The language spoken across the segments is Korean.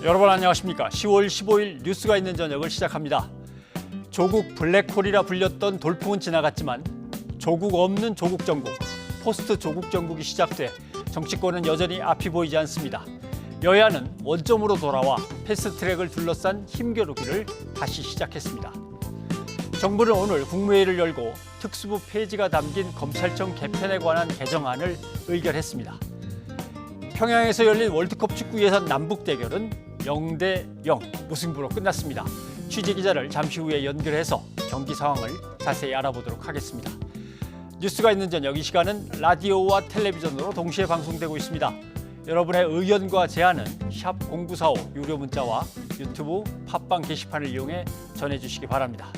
여러분 안녕하십니까. 10월 15일 뉴스가 있는 저녁을 시작합니다. 조국 블랙홀이라 불렸던 돌풍은 지나갔지만 조국 없는 조국 정국, 포스트 조국 정국이 시작돼 정치권은 여전히 앞이 보이지 않습니다. 여야는 원점으로 돌아와 패스트트랙을 둘러싼 힘겨루기를 다시 시작했습니다. 정부는 오늘 국무회의를 열고 특수부 폐지가 담긴 검찰청 개편에 관한 개정안을 의결했습니다. 평양에서 열린 월드컵 축구 예선 남북 대결은 0대0 무승부로 끝났습니다. 취재기자를 잠시 후에 연결해서 경기 상황을 자세히 알아보도록 하겠습니다. 뉴스가 있는 저녁 이 시간은 라디오와 텔레비전으로 동시에 방송되고 있습니다. 여러분의 의견과 제안은 샵 0945 유료 문자와 유튜브 팟빵 게시판을 이용해 전해주시기 바랍니다.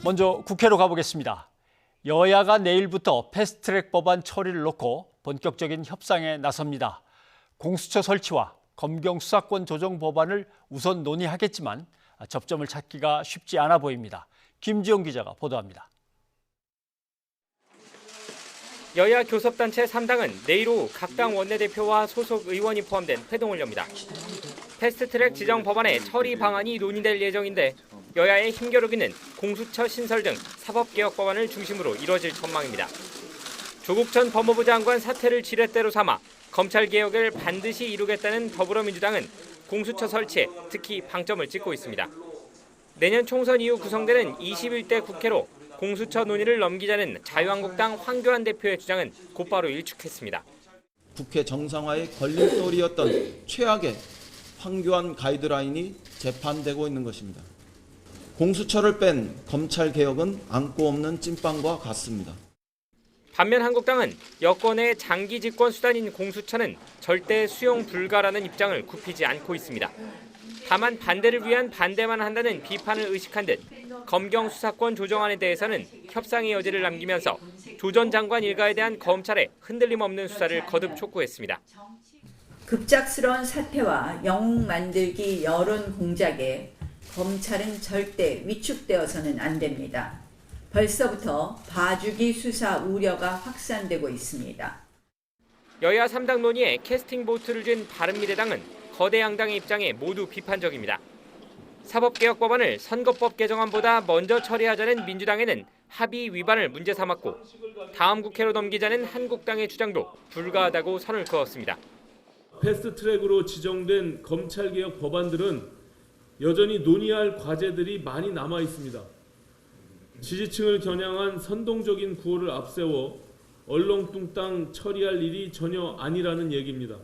먼저 국회로 가보겠습니다. 여야가 내일부터 패스트트랙 법안 처리를 놓고 본격적인 협상에 나섭니다. 공수처 설치와 검경 수사권 조정 법안을 우선 논의하겠지만 접점을 찾기가 쉽지 않아 보입니다. 김지영 기자가 보도합니다. 여야 교섭단체 3당은 내일 오후 각 당 원내대표와 소속 의원이 포함된 회동을 엽니다. 패스트트랙 지정 법안의 처리 방안이 논의될 예정인데 여야의 힘겨루기는 공수처 신설 등 사법개혁 법안을 중심으로 이뤄질 전망입니다. 조국 전 법무부 장관 사퇴를 지렛대로 삼아 검찰개혁을 반드시 이루겠다는 더불어민주당은 공수처 설치에 특히 방점을 찍고 있습니다. 내년 총선 이후 구성되는 21대 국회로 공수처 논의를 넘기자는 자유한국당 황교안 대표의 주장은 곧바로 일축했습니다. 국회 정상화의 걸림돌이었던 최악의 황교안 가이드라인이 재판되고 있는 것입니다. 공수처를 뺀 검찰개혁은 안고 없는 찐빵과 같습니다. 반면 한국당은 여권의 장기 집권 수단인 공수처는 절대 수용 불가라는 입장을 굽히지 않고 있습니다. 다만 반대를 위한 반대만 한다는 비판을 의식한 듯 검경 수사권 조정안에 대해서는 협상의 여지를 남기면서 조 전 장관 일가에 대한 검찰의 흔들림 없는 수사를 거듭 촉구했습니다. 급작스러운 사태와 영웅 만들기 여론 공작에 검찰은 절대 위축되어서는 안 됩니다. 벌써부터 봐주기 수사 우려가 확산되고 있습니다. 여야 3당 논의에 캐스팅 보트를 쥔 바른미래당은 거대 양당의 입장에 모두 비판적입니다. 사법개혁 법안을 선거법 개정안보다 먼저 처리하자는 민주당에는 합의 위반을 문제 삼았고 다음 국회로 넘기자는 한국당의 주장도 불가하다고 선을 그었습니다. 패스트트랙으로 지정된 검찰개혁 법안들은 여전히 논의할 과제들이 많이 남아 있습니다. 지지층을 겨냥한 선동적인 구호를 앞세워 얼렁뚱땅 처리할 일이 전혀 아니라는 얘기입니다.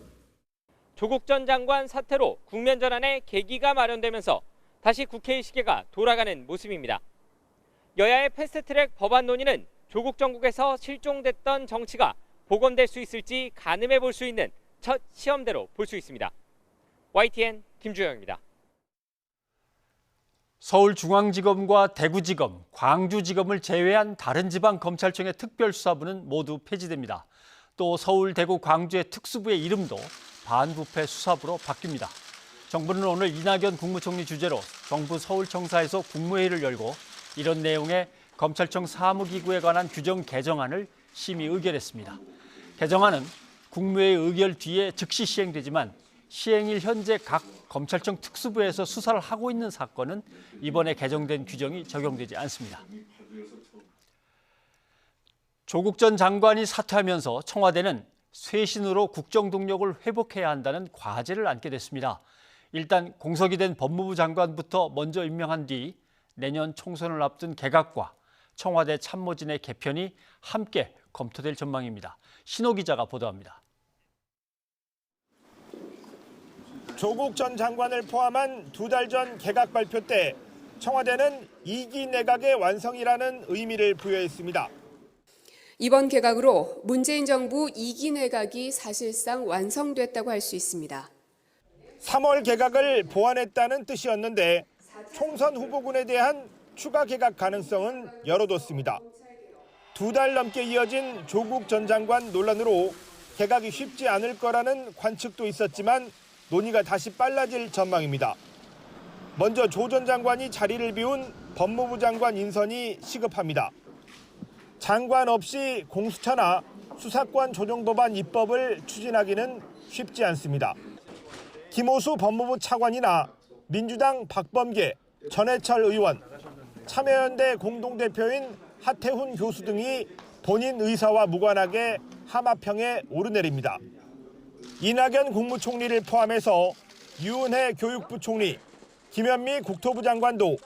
조국 전 장관 사태로 국면 전환의 계기가 마련되면서 다시 국회의 시계가 돌아가는 모습입니다. 여야의 패스트트랙 법안 논의는 조국 정국에서 실종됐던 정치가 복원될 수 있을지 가늠해 볼 수 있는 첫 시험대로 볼 수 있습니다. YTN 김주영입니다. 서울중앙지검과 대구지검, 광주지검을 제외한 다른 지방 검찰청의 특별수사부는 모두 폐지됩니다. 또 서울, 대구, 광주의 특수부의 이름도 반부패 수사부로 바뀝니다. 정부는 오늘 이낙연 국무총리 주재로 정부 서울청사에서 국무회의를 열고 이런 내용의 검찰청 사무기구에 관한 규정 개정안을 심의 의결했습니다. 개정안은 국무회의 의결 뒤에 즉시 시행되지만 시행일 현재 각 검찰청 특수부에서 수사를 하고 있는 사건은 이번에 개정된 규정이 적용되지 않습니다. 조국 전 장관이 사퇴하면서 청와대는 쇄신으로 국정 동력을 회복해야 한다는 과제를 안게 됐습니다. 일단 공석이 된 법무부 장관부터 먼저 임명한 뒤 내년 총선을 앞둔 개각과 청와대 참모진의 개편이 함께 검토될 전망입니다. 신호 기자가 보도합니다. 조국 전 장관을 포함한 2달 전 개각 발표 때 청와대는 2기 내각의 완성이라는 의미를 부여했습니다. 이번 개각으로 문재인 정부 2기 내각이 사실상 완성됐다고 할 수 있습니다. 3월 개각을 보완했다는 뜻이었는데 총선 후보군에 대한 추가 개각 가능성은 열어뒀습니다. 2달 넘게 이어진 조국 전 장관 논란으로 개각이 쉽지 않을 거라는 관측도 있었지만 논의가 다시 빨라질 전망입니다. 먼저 조 전 장관이 자리를 비운 법무부 장관 인선이 시급합니다. 장관 없이 공수처나 수사권 조정 법안 입법을 추진하기는 쉽지 않습니다. 김호수 법무부 차관이나 민주당 박범계, 전해철 의원, 참여연대 공동대표인 하태훈 교수 등이 본인 의사와 무관하게 하마평에 오르내립니다. 이낙연 국무총리를 포함해서 유은혜 교육부 총리, 김현미 국토부 장관도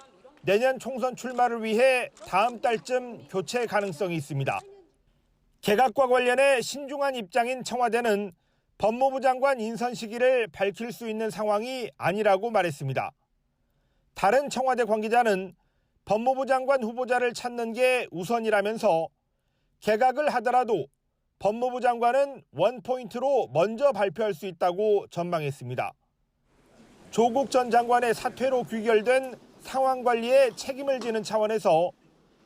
내년 총선 출마를 위해 다음 달쯤 교체 가능성이 있습니다. 개각과 관련해 신중한 입장인 청와대는 법무부 장관 인선 시기를 밝힐 수 있는 상황이 아니라고 말했습니다. 다른 청와대 관계자는 법무부 장관 후보자를 찾는 게 우선이라면서 개각을 하더라도 법무부 장관은 원포인트로 먼저 발표할 수 있다고 전망했습니다. 조국 전 장관의 사퇴로 귀결된 상황 관리에 책임을 지는 차원에서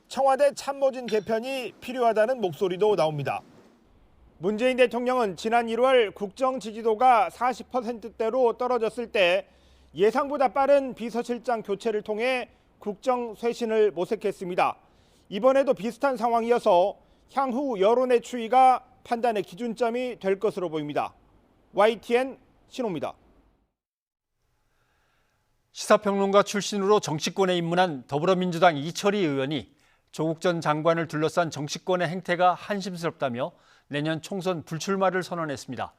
청와대 참모진 개편이 필요하다는 목소리도 나옵니다. 문재인 대통령은 지난 1월 국정 지지도가 40%대로 떨어졌을 때 예상보다 빠른 비서실장 교체를 통해 국정 쇄신을 모색했습니다. 이번에도 비슷한 상황이어서 향후 여론의 추이가 판단의 기준점이 될 것으로 보입니다. YTN 신호입니다. 시사평론가 출신으로 정치권에 입문한 더불어민주당 이철희 의원이 조국 전 장관을 둘러싼 정치권의 행태가 한심스럽다며 내년 총선 불출마를 선언했습니다.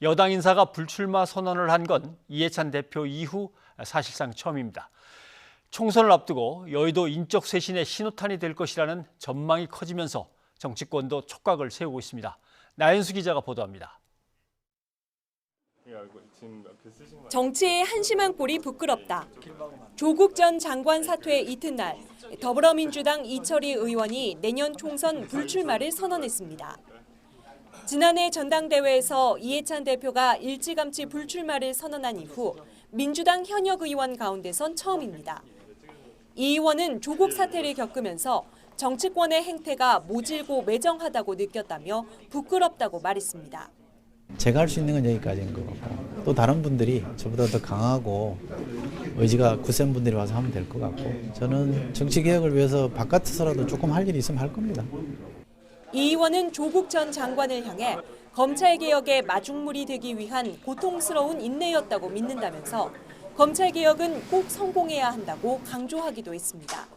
여당 인사가 불출마 선언을 한 건 이해찬 대표 이후 사실상 처음입니다. 총선을 앞두고 여의도 인적 쇄신의 신호탄이 될 것이라는 전망이 커지면서 정치권도 촉각을 세우고 있습니다. 나연수 기자가 보도합니다. 정치의 한심한 꼴이 부끄럽다. 조국 전 장관 사퇴 이튿날 더불어민주당 이철희 의원이 내년 총선 불출마를 선언했습니다. 지난해 전당대회에서 이해찬 대표가 일찌감치 불출마를 선언한 이후 민주당 현역 의원 가운데선 처음입니다. 이 의원은 조국 사태를 겪으면서 정치권의 행태가 모질고 매정하다고 느꼈다며 부끄럽다고 말했습니다. 제가 할 수 있는 건 여기까지인 것 같고 또 다른 분들이 저보다 더 강하고 의지가 굳센 분들이 와서 하면 될 것 같고 저는 정치개혁을 위해서 바깥에서라도 조금 할 일이 있으면 할 겁니다. 이 의원은 조국 전 장관을 향해 검찰개혁의 마중물이 되기 위한 고통스러운 인내였다고 믿는다면서 검찰개혁은 꼭 성공해야 한다고 강조하기도 했습니다.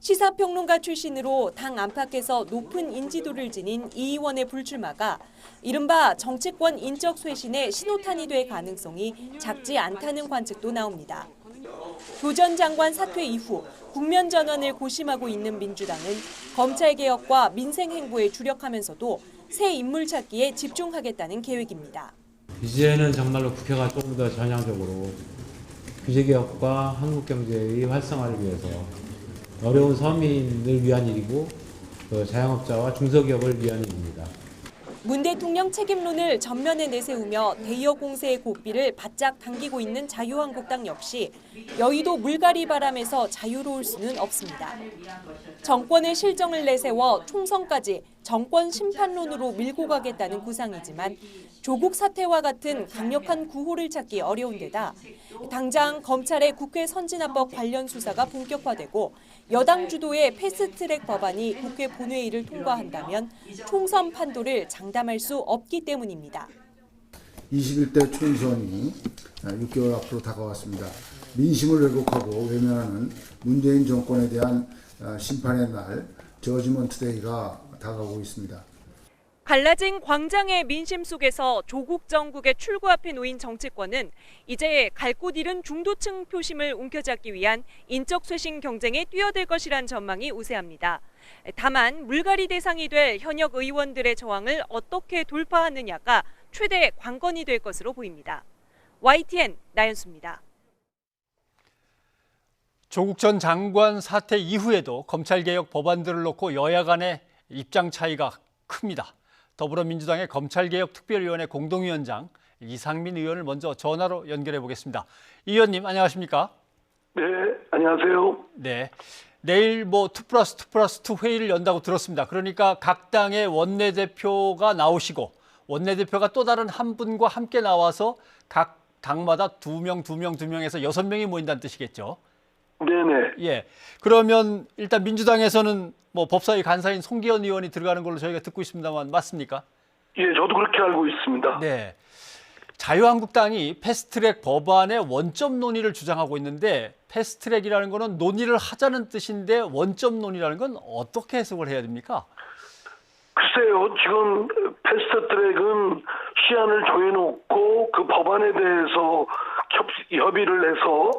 시사평론가 출신으로 당 안팎에서 높은 인지도를 지닌 이 의원의 불출마가 이른바 정치권 인적 쇄신의 신호탄이 될 가능성이 작지 않다는 관측도 나옵니다. 조 전 장관 사퇴 이후 국면 전환을 고심하고 있는 민주당은 검찰개혁과 민생행보에 주력하면서도 새 인물 찾기에 집중하겠다는 계획입니다. 이제는 정말로 국회가 조금 더 전향적으로 규제개혁과 한국경제의 활성화를 위해서 어려운 서민을 위한 일이고 자영업자와 중소기업을 위한 일입니다. 문 대통령 책임론을 전면에 내세우며 대여 공세의 고삐를 바짝 당기고 있는 자유한국당 역시 여의도 물갈이 바람에서 자유로울 수는 없습니다. 정권의 실정을 내세워 총선까지 정권 심판론으로 밀고 가겠다는 구상이지만 조국 사태와 같은 강력한 구호를 찾기 어려운 데다 당장 검찰의 국회 선진화법 관련 수사가 본격화되고 여당 주도의 패스트트랙 법안이 국회 본회의를 통과한다면 총선 판도를 장담할 수 없기 때문입니다. 21대 총선이 6개월 앞으로 다가왔습니다. 민심을 왜곡하고 외면하는 문재인 정권에 대한 심판의 날, 저지먼트 데이가 다가오고 있습니다. 갈라진 광장의 민심 속에서 조국 정국의 출구 앞에 놓인 정치권은 이제 갈 곳 잃은 중도층 표심을 움켜잡기 위한 인적 쇄신 경쟁에 뛰어들 것이란 전망이 우세합니다. 다만 물갈이 대상이 될 현역 의원들의 저항을 어떻게 돌파하느냐가 최대 관건이 될 것으로 보입니다. YTN 나연수입니다. 조국 전 장관 사퇴 이후에도 검찰개혁 법안들을 놓고 여야 간의 입장 차이가 큽니다. 더불어민주당의 검찰개혁특별위원회 공동위원장 이상민 의원을 먼저 전화로 연결해 보겠습니다. 이 의원님 안녕하십니까? 네, 안녕하세요. 네, 내일 2+2+2 회의를 연다고 들었습니다. 그러니까 각 당의 원내대표가 나오시고 원내대표가 또 다른 한 분과 함께 나와서 각 당마다 2명에서 6명이 모인다는 뜻이겠죠? 네네. 예. 그러면 일단 민주당에서는 법사위 간사인 송기현 의원이 들어가는 걸로 저희가 듣고 있습니다만 맞습니까? 예, 저도 그렇게 알고 있습니다. 네. 자유한국당이 패스트트랙 법안의 원점 논의를 주장하고 있는데 패스트트랙이라는 거는 논의를 하자는 뜻인데 원점 논의라는 건 어떻게 해석을 해야 됩니까? 글쎄요, 지금 패스트트랙은 시한을 정해놓고 그 법안에 대해서 협의를 해서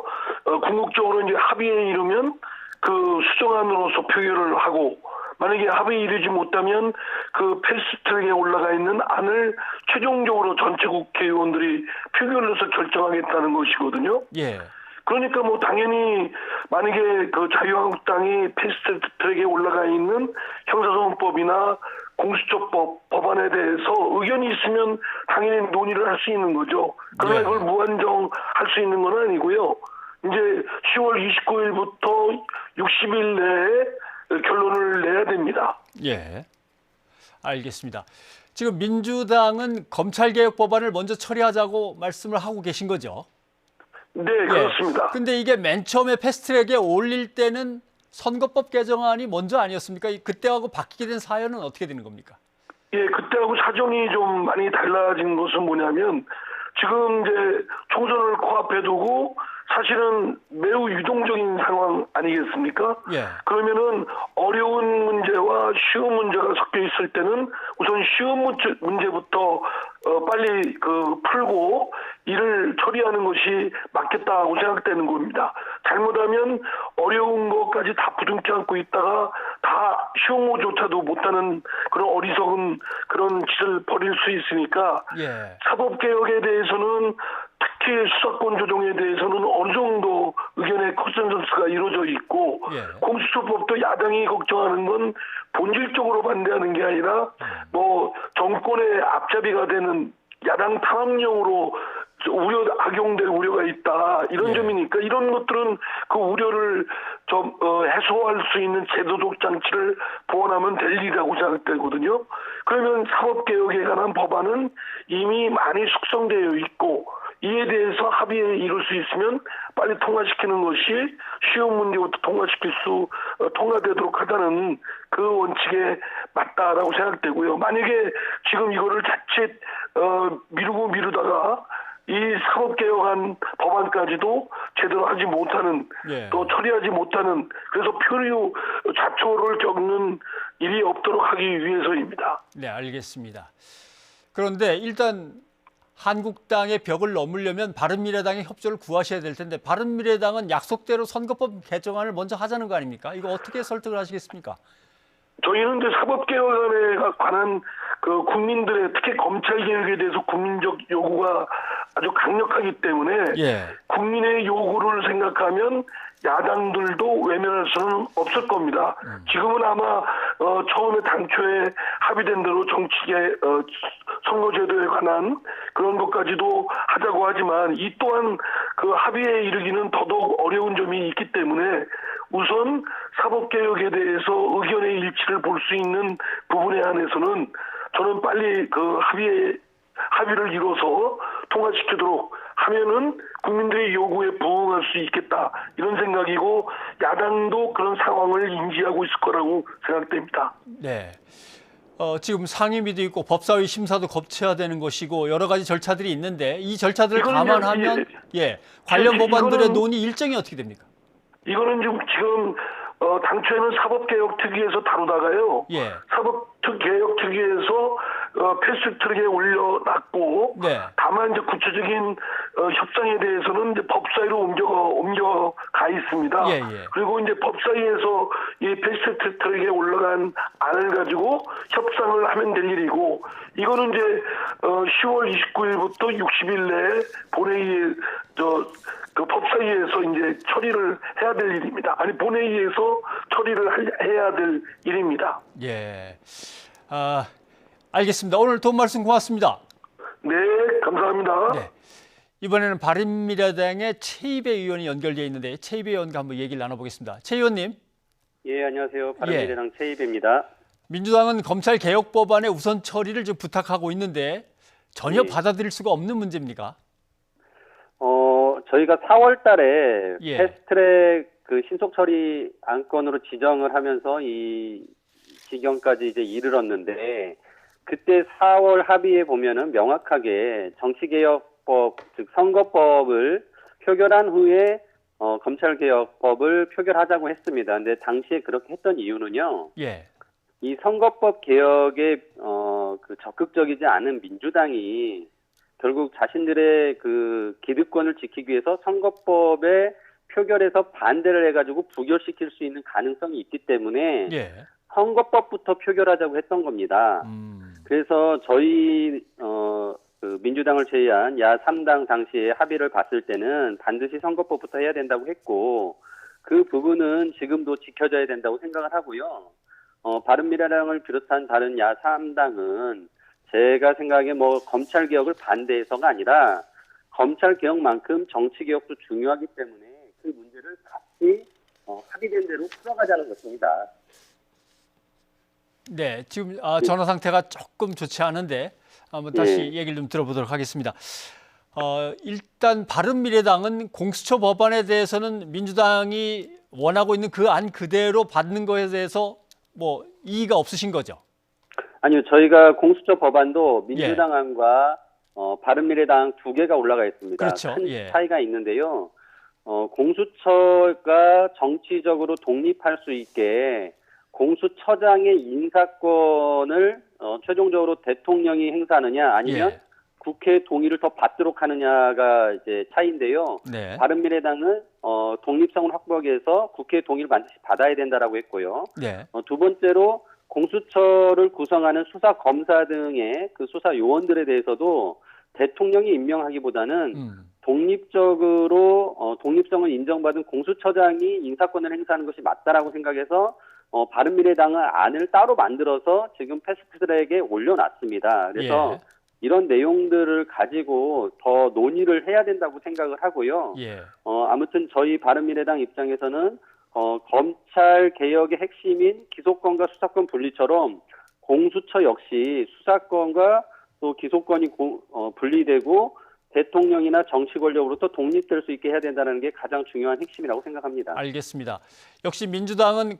궁극적으로 이제 합의에 이르면 그 수정안으로서 표결을 하고, 만약에 합의에 이르지 못하면 그 패스트트랙에 올라가 있는 안을 최종적으로 전체 국회의원들이 표결을 해서 결정하겠다는 것이거든요. 예. 그러니까 뭐 당연히 만약에 그 자유한국당이 패스트트랙에 올라가 있는 형사소송법이나 공수처법 법안에 대해서 의견이 있으면 당연히 논의를 할 수 있는 거죠. 그러나 이걸 무한정 할 수 있는 건 아니고요. 이제 10월 29일부터 60일 내에 결론을 내야 됩니다. 예. 알겠습니다. 지금 민주당은 검찰개혁 법안을 먼저 처리하자고 말씀을 하고 계신 거죠? 네, 그렇습니다. 근데 이게 맨 처음에 패스트트랙에 올릴 때는 선거법 개정안이 먼저 아니었습니까? 그때하고 바뀌게 된 사연은 어떻게 되는 겁니까? 예, 그때하고 사정이 좀 많이 달라진 것은 뭐냐면, 지금 이제 총선을 코앞에 두고 사실은 매우 유동적인 상황 아니겠습니까? 예. 그러면은 어려운 문제와 쉬운 문제가 섞여 있을 때는 우선 쉬운 문제부터 빨리 풀고 이를 처리하는 것이 맞겠다고 생각되는 겁니다. 잘못하면 어려운 것까지 다 부둥켜 안고 있다가 다 쉬운 것조차도 못하는 그런 어리석은 그런 짓을 벌일 수 있으니까 예. 사법개혁에 대해서는 특히 수사권 조정에 대해서는 어느 정도 의견의 컨센서스가 이루어져 있고 공수처법도 야당이 걱정하는 건 본질적으로 반대하는 게 아니라 뭐 정권의 앞잡이가 되는 야당 탄압용으로 악용될 우려가 있다 이런 점이니까 이런 것들은 그 우려를 좀 해소할 수 있는 제도적 장치를 보완하면 될 일이라고 생각되거든요. 그러면 사법개혁에 관한 법안은 이미 많이 숙성되어 있고 이에 대해서 합의에 이룰 수 있으면 빨리 통과시키는 것이 쉬운 문제부터 통과되도록 하자는 그 원칙에 맞다라고 생각되고요. 만약에 지금 이거를 자칫 미루다가 이 사법개혁안 법안까지도 제대로 하지 못하는 또 처리하지 못하는 그래서 표류 좌초를 겪는 일이 없도록 하기 위해서입니다. 네, 알겠습니다. 그런데 일단 한국당의 벽을 넘으려면 바른미래당의 협조를 구하셔야 될 텐데 바른미래당은 약속대로 선거법 개정안을 먼저 하자는 거 아닙니까? 이거 어떻게 설득을 하시겠습니까? 저희는 이제 사법개혁안에 관한 그 국민들의 특히 검찰개혁에 대해서 국민적 요구가 아주 강력하기 때문에 국민의 요구를 생각하면 야당들도 외면할 수는 없을 겁니다. 지금은 아마 처음에 당초에 합의된 대로 선거제도에 관한 그런 것까지도 하자고 하지만 이 또한 그 합의에 이르기는 더더욱 어려운 점이 있기 때문에 우선 사법개혁에 대해서 의견의 일치를 볼 수 있는 부분에 한해서는 저는 빨리 그 합의를 이뤄서 통과시키도록 하면은 국민들의 요구에 부응할 수 있겠다 이런 생각이고 야당도 그런 상황을 인지하고 있을 거라고 생각됩니다. 네. 지금 상임위도 있고 법사위 심사도 거쳐야 되는 것이고 여러 가지 절차들이 있는데 이 절차들을 감안하면 관련 법안들의 논의 일정이 어떻게 됩니까? 이거는 지금 당초에는 사법개혁특위에서 다루다가요. 사법개혁특위에서 패스트트랙에 올려놨고 다만 이제 구체적인 협상에 대해서는 이제 법사위로 옮겨가 있습니다. 그리고 이제 법사위에서 이 패스트트랙에 올라간 안을 가지고 협상을 하면 될 일이고 이거는 이제 10월 29일부터 60일 내에 본회의에 그 법사위에서 이제 처리를 해야 될 일입니다. 아니 본회의에서 처리를 해야 될 일입니다. 알겠습니다. 오늘 도움 말씀 고맙습니다. 네, 감사합니다. 이번에는 바른미래당의 최이배 의원이 연결되어 있는데 최이배 의원과 한번 얘기를 나눠보겠습니다. 최 의원님. 예, 안녕하세요. 바른미래당 최이배입니다. 민주당은 검찰개혁 법안의 우선 처리를 좀 부탁하고 있는데 전혀 받아들일 수가 없는 문제입니까? 저희가 4월 달에 패스트트랙 그 신속 처리 안건으로 지정을 하면서 이 지경까지 이제 이르렀는데 그때 4월 합의에 보면은 명확하게 정치개혁 검찰개혁법, 즉 선거법을 표결한 후에 검찰개혁법을 표결하자고 했습니다. 근데 당시에 그렇게 했던 이유는요. 예. 이 선거법 개혁에 그 적극적이지 않은 민주당이 결국 자신들의 그 기득권을 지키기 위해서 선거법에 표결해서 반대를 해가지고 부결시킬 수 있는 가능성이 있기 때문에 예. 선거법부터 표결하자고 했던 겁니다. 그래서 저희 그 민주당을 제외한 야 3당 당시에 합의를 봤을 때는 반드시 선거법부터 해야 된다고 했고 그 부분은 지금도 지켜져야 된다고 생각을 하고요. 바른미래당을 비롯한 다른 야 3당은 제가 생각에 뭐 검찰개혁을 반대해서가 아니라 검찰개혁만큼 정치개혁도 중요하기 때문에 그 문제를 같이 합의된 대로 풀어가자는 것입니다. 네, 지금 전화 상태가 조금 좋지 않은데 한번 다시 얘기를 좀 들어보도록 하겠습니다. 일단 바른미래당은 공수처 법안에 대해서는 민주당이 원하고 있는 그 안 그대로 받는 거에 대해서 뭐 이의가 없으신 거죠? 아니요, 저희가 공수처 법안도 민주당 안과 바른미래당 두 개가 올라가 있습니다. 그렇죠. 큰 차이가 있는데요. 공수처가 정치적으로 독립할 수 있게 공수처장의 인사권을 최종적으로 대통령이 행사하느냐 아니면 국회 동의를 더 받도록 하느냐가 이제 차이인데요. 네. 바른미래당은 독립성을 확보하기 위해서 국회 동의를 반드시 받아야 된다라고 했고요. 네. 두 번째로 공수처를 구성하는 수사 검사 등의 그 수사 요원들에 대해서도 대통령이 임명하기보다는 독립적으로 독립성을 인정받은 공수처장이 인사권을 행사하는 것이 맞다라고 생각해서 바른미래당은 안을 따로 만들어서 지금 패스트트랙에 올려놨습니다. 그래서 이런 내용들을 가지고 더 논의를 해야 된다고 생각을 하고요. 아무튼 저희 바른미래당 입장에서는 검찰 개혁의 핵심인 기소권과 수사권 분리처럼 공수처 역시 수사권과 또 기소권이 분리되고 대통령이나 정치 권력으로부터 독립될 수 있게 해야 된다는 게 가장 중요한 핵심이라고 생각합니다. 알겠습니다. 역시 민주당은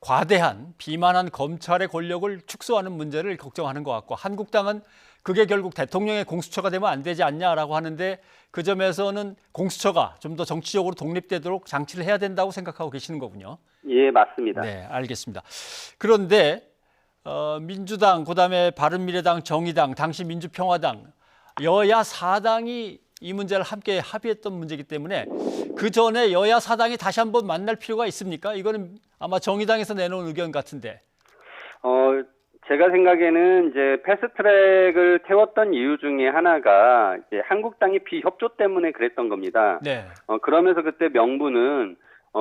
과대한 비만한 검찰의 권력을 축소하는 문제를 걱정하는 것 같고 한국당은 그게 결국 대통령의 공수처가 되면 안 되지 않냐라고 하는데 그 점에서는 공수처가 좀 더 정치적으로 독립되도록 장치를 해야 된다고 생각하고 계시는 거군요. 예, 맞습니다. 네, 알겠습니다. 그런데 민주당, 그다음에 바른미래당, 정의당, 당시 민주평화당, 여야 4당이 이 문제를 함께 합의했던 문제이기 때문에 그 전에 여야 4당이 다시 한번 만날 필요가 있습니까? 이거는 아마 정의당에서 내놓은 의견 같은데. 제가 생각에는 이제 패스트트랙을 태웠던 이유 중에 하나가 이제 한국당이 비협조 때문에 그랬던 겁니다. 네. 그러면서 그때 명분은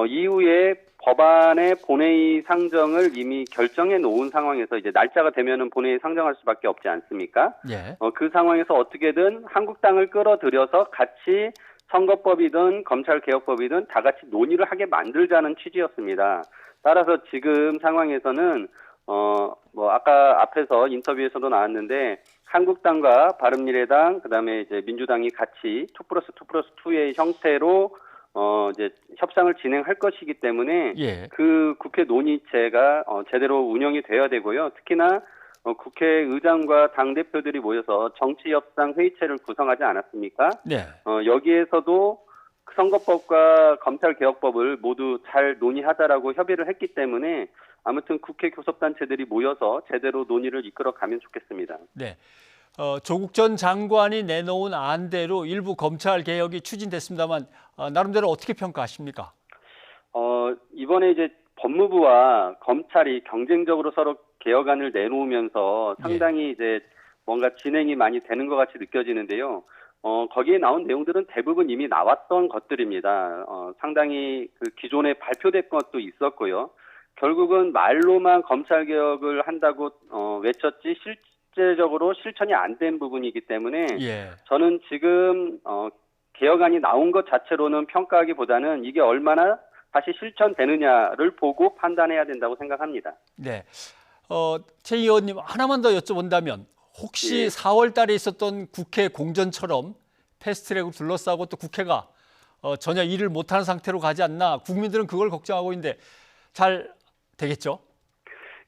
이후에 법안의 본회의 상정을 이미 결정해 놓은 상황에서 이제 날짜가 되면은 본회의 상정할 수밖에 없지 않습니까? 예. 그 상황에서 어떻게든 한국당을 끌어들여서 같이 선거법이든 검찰개혁법이든 다 같이 논의를 하게 만들자는 취지였습니다. 따라서 지금 상황에서는 뭐 아까 앞에서 인터뷰에서도 나왔는데 한국당과 바른미래당 그다음에 이제 민주당이 같이 2+2+2의 형태로 이제 협상을 진행할 것이기 때문에 그 국회 논의체가 제대로 운영이 되어야 되고요. 특히나 국회의장과 당대표들이 모여서 정치협상 회의체를 구성하지 않았습니까? 네. 여기에서도 선거법과 검찰개혁법을 모두 잘 논의하자라고 협의를 했기 때문에 아무튼 국회 교섭단체들이 모여서 제대로 논의를 이끌어가면 좋겠습니다. 네. 조국 전 장관이 내놓은 안대로 일부 검찰 개혁이 추진됐습니다만 나름대로 어떻게 평가하십니까? 이번에 이제 법무부와 검찰이 경쟁적으로 서로 개혁안을 내놓으면서 상당히 이제 뭔가 진행이 많이 되는 것 같이 느껴지는데요. 거기에 나온 내용들은 대부분 이미 나왔던 것들입니다. 상당히 그 기존에 발표된 것도 있었고요. 결국은 말로만 검찰개혁을 한다고 외쳤지 실제적으로 실천이 안 된 부분이기 때문에 저는 지금 개혁안이 나온 것 자체로는 평가하기보다는 이게 얼마나 다시 실천되느냐를 보고 판단해야 된다고 생각합니다. 네, 최 의원님 하나만 더 여쭤본다면 혹시 4월 달에 있었던 국회 공전처럼 패스트트랙을 둘러싸고 또 국회가 전혀 일을 못하는 상태로 가지 않나 국민들은 그걸 걱정하고 있는데 잘 되겠죠?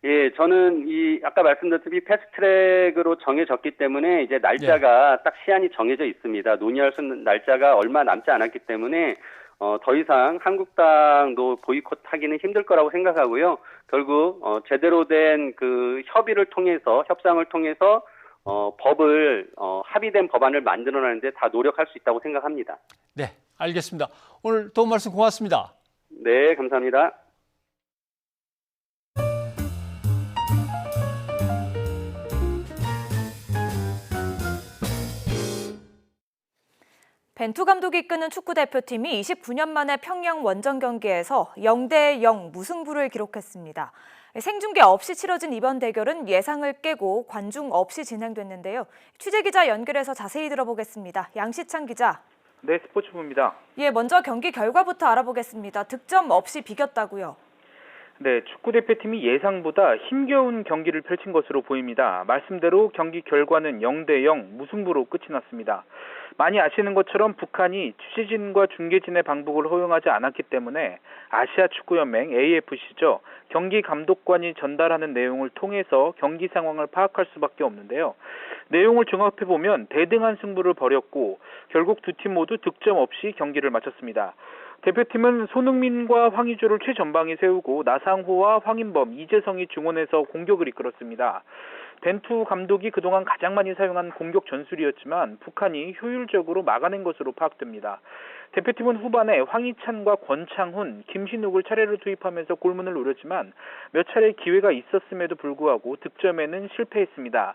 예, 저는 아까 말씀드렸듯이 패스트트랙으로 정해졌기 때문에 이제 날짜가 딱 시한이 정해져 있습니다. 논의할 수 있는 날짜가 얼마 남지 않았기 때문에 더 이상 한국당도 보이콧하기는 힘들 거라고 생각하고요. 결국 제대로 된 그 협상을 통해서 법을 합의된 법안을 만들어내는데 다 노력할 수 있다고 생각합니다. 네, 알겠습니다. 오늘 도움 말씀 고맙습니다. 네, 감사합니다. 벤투 감독이 이끄는 축구대표팀이 29년 만에 평양 원정 경기에서 0대0 무승부를 기록했습니다. 생중계 없이 치러진 이번 대결은 예상을 깨고 관중 없이 진행됐는데요. 취재기자 연결해서 자세히 들어보겠습니다. 양시창 기자. 네, 스포츠부입니다. 먼저 경기 결과부터 알아보겠습니다. 득점 없이 비겼다고요? 네, 축구대표팀이 예상보다 힘겨운 경기를 펼친 것으로 보입니다. 말씀대로 경기 결과는 0대0 무승부로 끝이 났습니다. 많이 아시는 것처럼 북한이 취재진과 중계진의 방북을 허용하지 않았기 때문에 아시아축구연맹 AFC죠. 경기 감독관이 전달하는 내용을 통해서 경기 상황을 파악할 수밖에 없는데요. 내용을 종합해보면 대등한 승부를 벌였고 결국 두 팀 모두 득점 없이 경기를 마쳤습니다. 대표팀은 손흥민과 황의조를 최전방에 세우고 나상호와 황인범, 이재성이 중원에서 공격을 이끌었습니다. 벤투 감독이 그동안 가장 많이 사용한 공격 전술이었지만 북한이 효율적으로 막아낸 것으로 파악됩니다. 대표팀은 후반에 황희찬과 권창훈, 김신욱을 차례로 투입하면서 골문을 노렸지만 몇 차례 기회가 있었음에도 불구하고 득점에는 실패했습니다.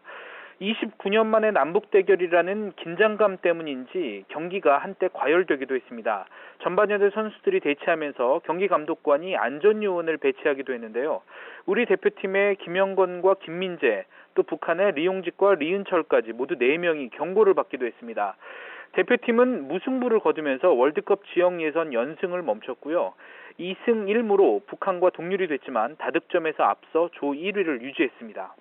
29년 만의 남북 대결이라는 긴장감 때문인지 경기가 한때 과열되기도 했습니다. 전반전에 선수들이 대치하면서 경기 감독관이 안전요원을 배치하기도 했는데요. 우리 대표팀의 김영건과 김민재, 또 북한의 리용직과 리은철까지 모두 4명이 경고를 받기도 했습니다. 대표팀은 무승부를 거두면서 월드컵 지역 예선 연승을 멈췄고요. 2승 1무로 북한과 동률이 됐지만 다득점에서 앞서 조 1위를 유지했습니다.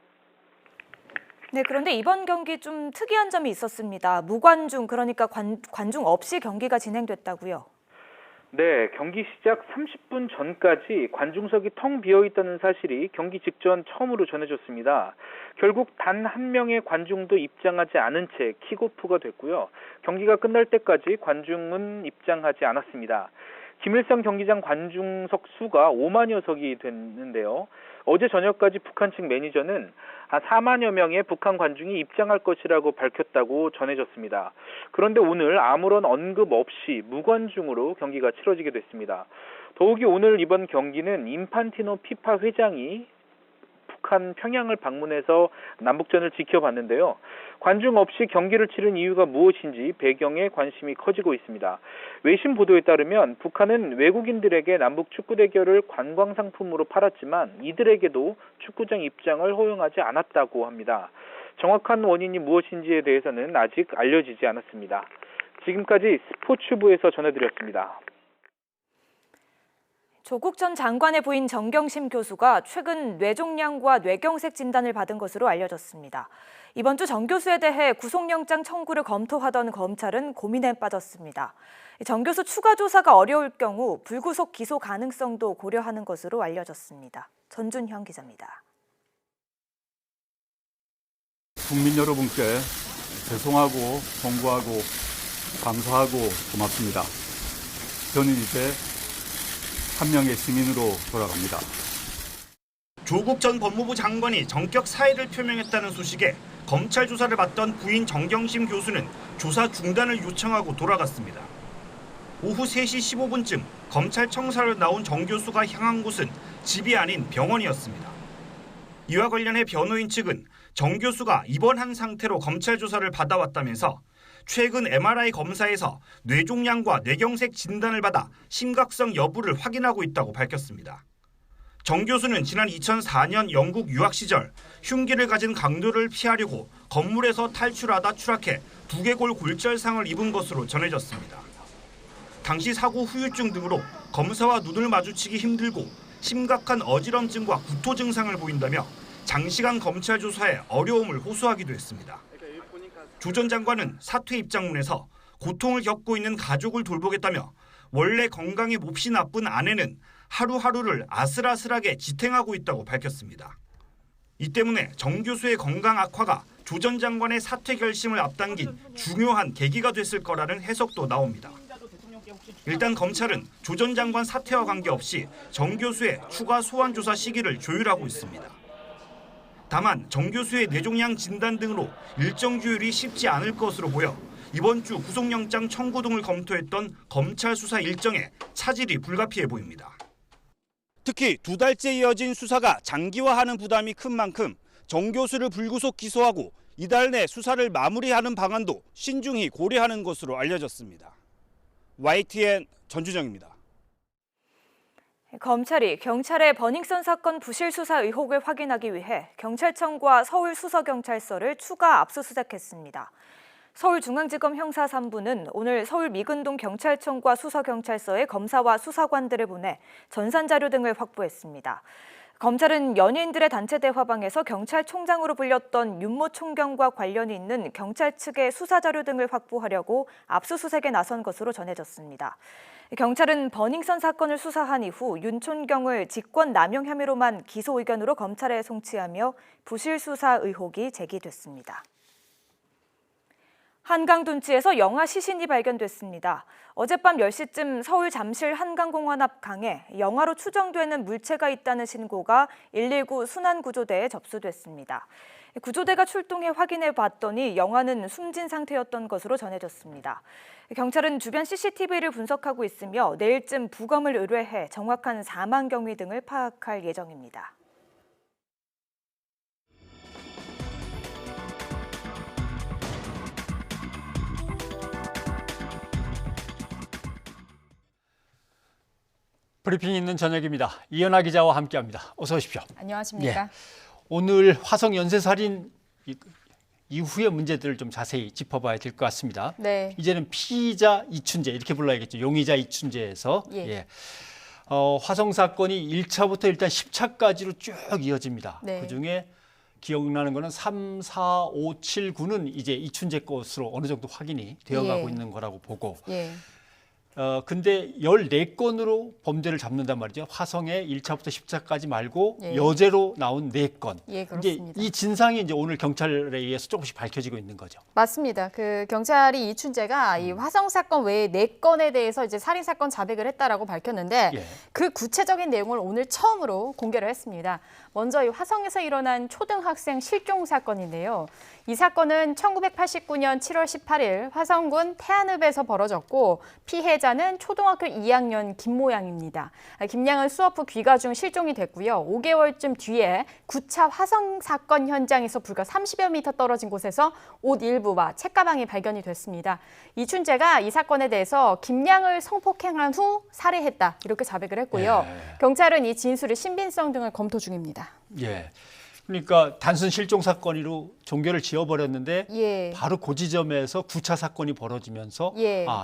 네, 그런데 이번 경기 좀 특이한 점이 있었습니다. 무관중, 그러니까 관중 없이 경기가 진행됐다고요? 네, 경기 시작 30분 전까지 관중석이 텅 비어있다는 사실이 경기 직전 처음으로 전해졌습니다. 결국 단 한 명의 관중도 입장하지 않은 채 킥오프가 됐고요. 경기가 끝날 때까지 관중은 입장하지 않았습니다. 김일성 경기장 관중석 수가 5만여 석이 됐는데요. 어제 저녁까지 북한 측 매니저는 한 4만여 명의 북한 관중이 입장할 것이라고 밝혔다고 전해졌습니다. 그런데 오늘 아무런 언급 없이 무관중으로 경기가 치러지게 됐습니다. 더욱이 오늘 이번 경기는 인판티노 피파 회장이 북한 평양을 방문해서 남북전을 지켜봤는데요. 관중 없이 경기를 치른 이유가 무엇인지 배경에 관심이 커지고 있습니다. 외신 보도에 따르면 북한은 외국인들에게 남북 축구 대결을 관광 상품으로 팔았지만 이들에게도 축구장 입장을 허용하지 않았다고 합니다. 정확한 원인이 무엇인지에 대해서는 아직 알려지지 않았습니다. 지금까지 스포츠부에서 전해드렸습니다. 조국 전 장관의 부인 정경심 교수가 최근 뇌종양과 뇌경색 진단을 받은 것으로 알려졌습니다. 이번 주 정 교수에 대해 구속영장 청구를 검토하던 검찰은 고민에 빠졌습니다. 정 교수 추가 조사가 어려울 경우 불구속 기소 가능성도 고려하는 것으로 알려졌습니다. 전준형 기자입니다. 국민 여러분께 죄송하고 송구하고 감사하고 고맙습니다. 저는 이제 한 명의 시민으로 돌아갑니다. 조국 전 법무부 장관이 전격 사의를 표명했다는 소식에 검찰 조사를 받던 부인 정경심 교수는 조사 중단을 요청하고 돌아갔습니다. 오후 3시 15분쯤 검찰 청사로 나온 정 교수가 향한 곳은 집이 아닌 병원이었습니다. 이와 관련해 변호인 측은 정 교수가 입원한 상태로 검찰 조사를 받아왔다면서 최근 MRI 검사에서 뇌종양과 뇌경색 진단을 받아 심각성 여부를 확인하고 있다고 밝혔습니다. 정 교수는 지난 2004년 영국 유학 시절 흉기를 가진 강도를 피하려고 건물에서 탈출하다 추락해 두개골 골절상을 입은 것으로 전해졌습니다. 당시 사고 후유증 등으로 검사와 눈을 마주치기 힘들고 심각한 어지럼증과 구토 증상을 보인다며 장시간 검찰 조사에 어려움을 호소하기도 했습니다. 조 전 장관은 사퇴 입장문에서 고통을 겪고 있는 가족을 돌보겠다며 원래 건강이 몹시 나쁜 아내는 하루하루를 아슬아슬하게 지탱하고 있다고 밝혔습니다. 이 때문에 정 교수의 건강 악화가 조 전 장관의 사퇴 결심을 앞당긴 중요한 계기가 됐을 거라는 해석도 나옵니다. 일단 검찰은 조 전 장관 사퇴와 관계없이 정 교수의 추가 소환 조사 시기를 조율하고 있습니다. 다만 정 교수의 뇌종양 진단 등으로 일정 조율이 쉽지 않을 것으로 보여 이번 주 구속영장 청구 등을 검토했던 검찰 수사 일정에 차질이 불가피해 보입니다. 특히 2달째 이어진 수사가 장기화하는 부담이 큰 만큼 정 교수를 불구속 기소하고 이달 내 수사를 마무리하는 방안도 신중히 고려하는 것으로 알려졌습니다. YTN 전주정입니다. 검찰이 경찰의 버닝썬 사건 부실 수사 의혹을 확인하기 위해 경찰청과 서울수서경찰서를 추가 압수수색했습니다. 서울중앙지검 형사 3부는 오늘 서울 미근동 경찰청과 수서경찰서에 검사와 수사관들을 보내 전산자료 등을 확보했습니다. 검찰은 연예인들의 단체 대화방에서 경찰총장으로 불렸던 윤모 총경과 관련이 있는 경찰 측의 수사자료 등을 확보하려고 압수수색에 나선 것으로 전해졌습니다. 경찰은 버닝썬 사건을 수사한 이후 윤 총경을 직권남용 혐의로만 기소 의견으로 검찰에 송치하며 부실 수사 의혹이 제기됐습니다. 한강 둔치에서 영아 시신이 발견됐습니다. 어젯밤 10시쯤 서울 잠실 한강공원 앞 강에 영아로 추정되는 물체가 있다는 신고가 119 순환구조대에 접수됐습니다. 구조대가 출동해 확인해 봤더니 영아는 숨진 상태였던 것으로 전해졌습니다. 경찰은 주변 CCTV를 분석하고 있으며 내일쯤 부검을 의뢰해 정확한 사망 경위 등을 파악할 예정입니다. 브리핑 있는 저녁입니다. 이현아 기자와 함께합니다. 어서 오십시오. 안녕하십니까? 예. 오늘 화성 연쇄살인 이후의 문제들을 좀 자세히 짚어봐야 될 것 같습니다. 네. 이제는 피의자 이춘재 이렇게 불러야겠죠. 용의자 이춘재에서 예. 화성 사건이 1차부터 일단 10차까지로 쭉 이어집니다. 네. 그중에 기억나는 거는 3, 4, 5, 7, 9는 이제 이춘재 것으로 어느 정도 확인이 되어가고 있는 거라고 보고 근데 14건으로 범죄를 잡는단 말이죠. 화성에 1차부터 10차까지 말고 여죄로 나온 4건. 예, 이제 그렇습니다. 이 진상이 이제 오늘 경찰에 의해서 조금씩 밝혀지고 있는 거죠. 맞습니다. 그 경찰이 이춘재가 이 화성 사건 외에 4건에 대해서 이제 살인 사건 자백을 했다라고 밝혔는데 그 구체적인 내용을 오늘 처음으로 공개를 했습니다. 먼저 이 화성에서 일어난 초등학생 실종 사건인데요. 이 사건은 1989년 7월 18일 화성군 태안읍에서 벌어졌고 피해자는 초등학교 2학년 김모양입니다. 김양은 수업 후 귀가 중 실종이 됐고요. 5개월쯤 뒤에 9차 화성 사건 현장에서 불과 30여 미터 떨어진 곳에서 옷 일부와 책가방이 발견이 됐습니다. 이춘재가 이 사건에 대해서 김양을 성폭행한 후 살해했다 이렇게 자백을 했고요. 경찰은 이 진술의 신빙성 등을 검토 중입니다. 예. 그러니까 단순 실종 사건으로 종결을 지어버렸는데 바로 그 지점에서 9차 사건이 벌어지면서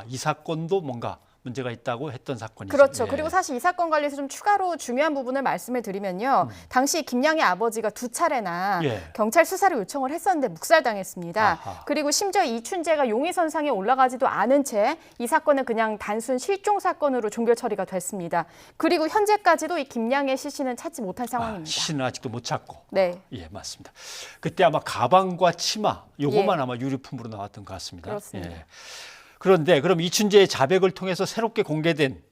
이 사건도 뭔가 문제가 있다고 했던 사건이죠. 그렇죠. 그리고 사실 이 사건 관련해서 좀 추가로 중요한 부분을 말씀을 드리면요. 당시 김양의 아버지가 2차례나 경찰 수사를 요청을 했었는데 묵살당했습니다. 그리고 심지어 이춘재가 용의선상에 올라가지도 않은 채 이 사건은 그냥 단순 실종 사건으로 종결 처리가 됐습니다. 그리고 현재까지도 이 김양의 시신은 찾지 못한 상황입니다. 시신은 아직도 못 찾고. 네. 예, 맞습니다. 그때 아마 가방과 치마 요것만 아마 유류품으로 나왔던 것 같습니다. 그렇습니다. 그런데 그럼 이춘재의 자백을 통해서 새롭게 공개된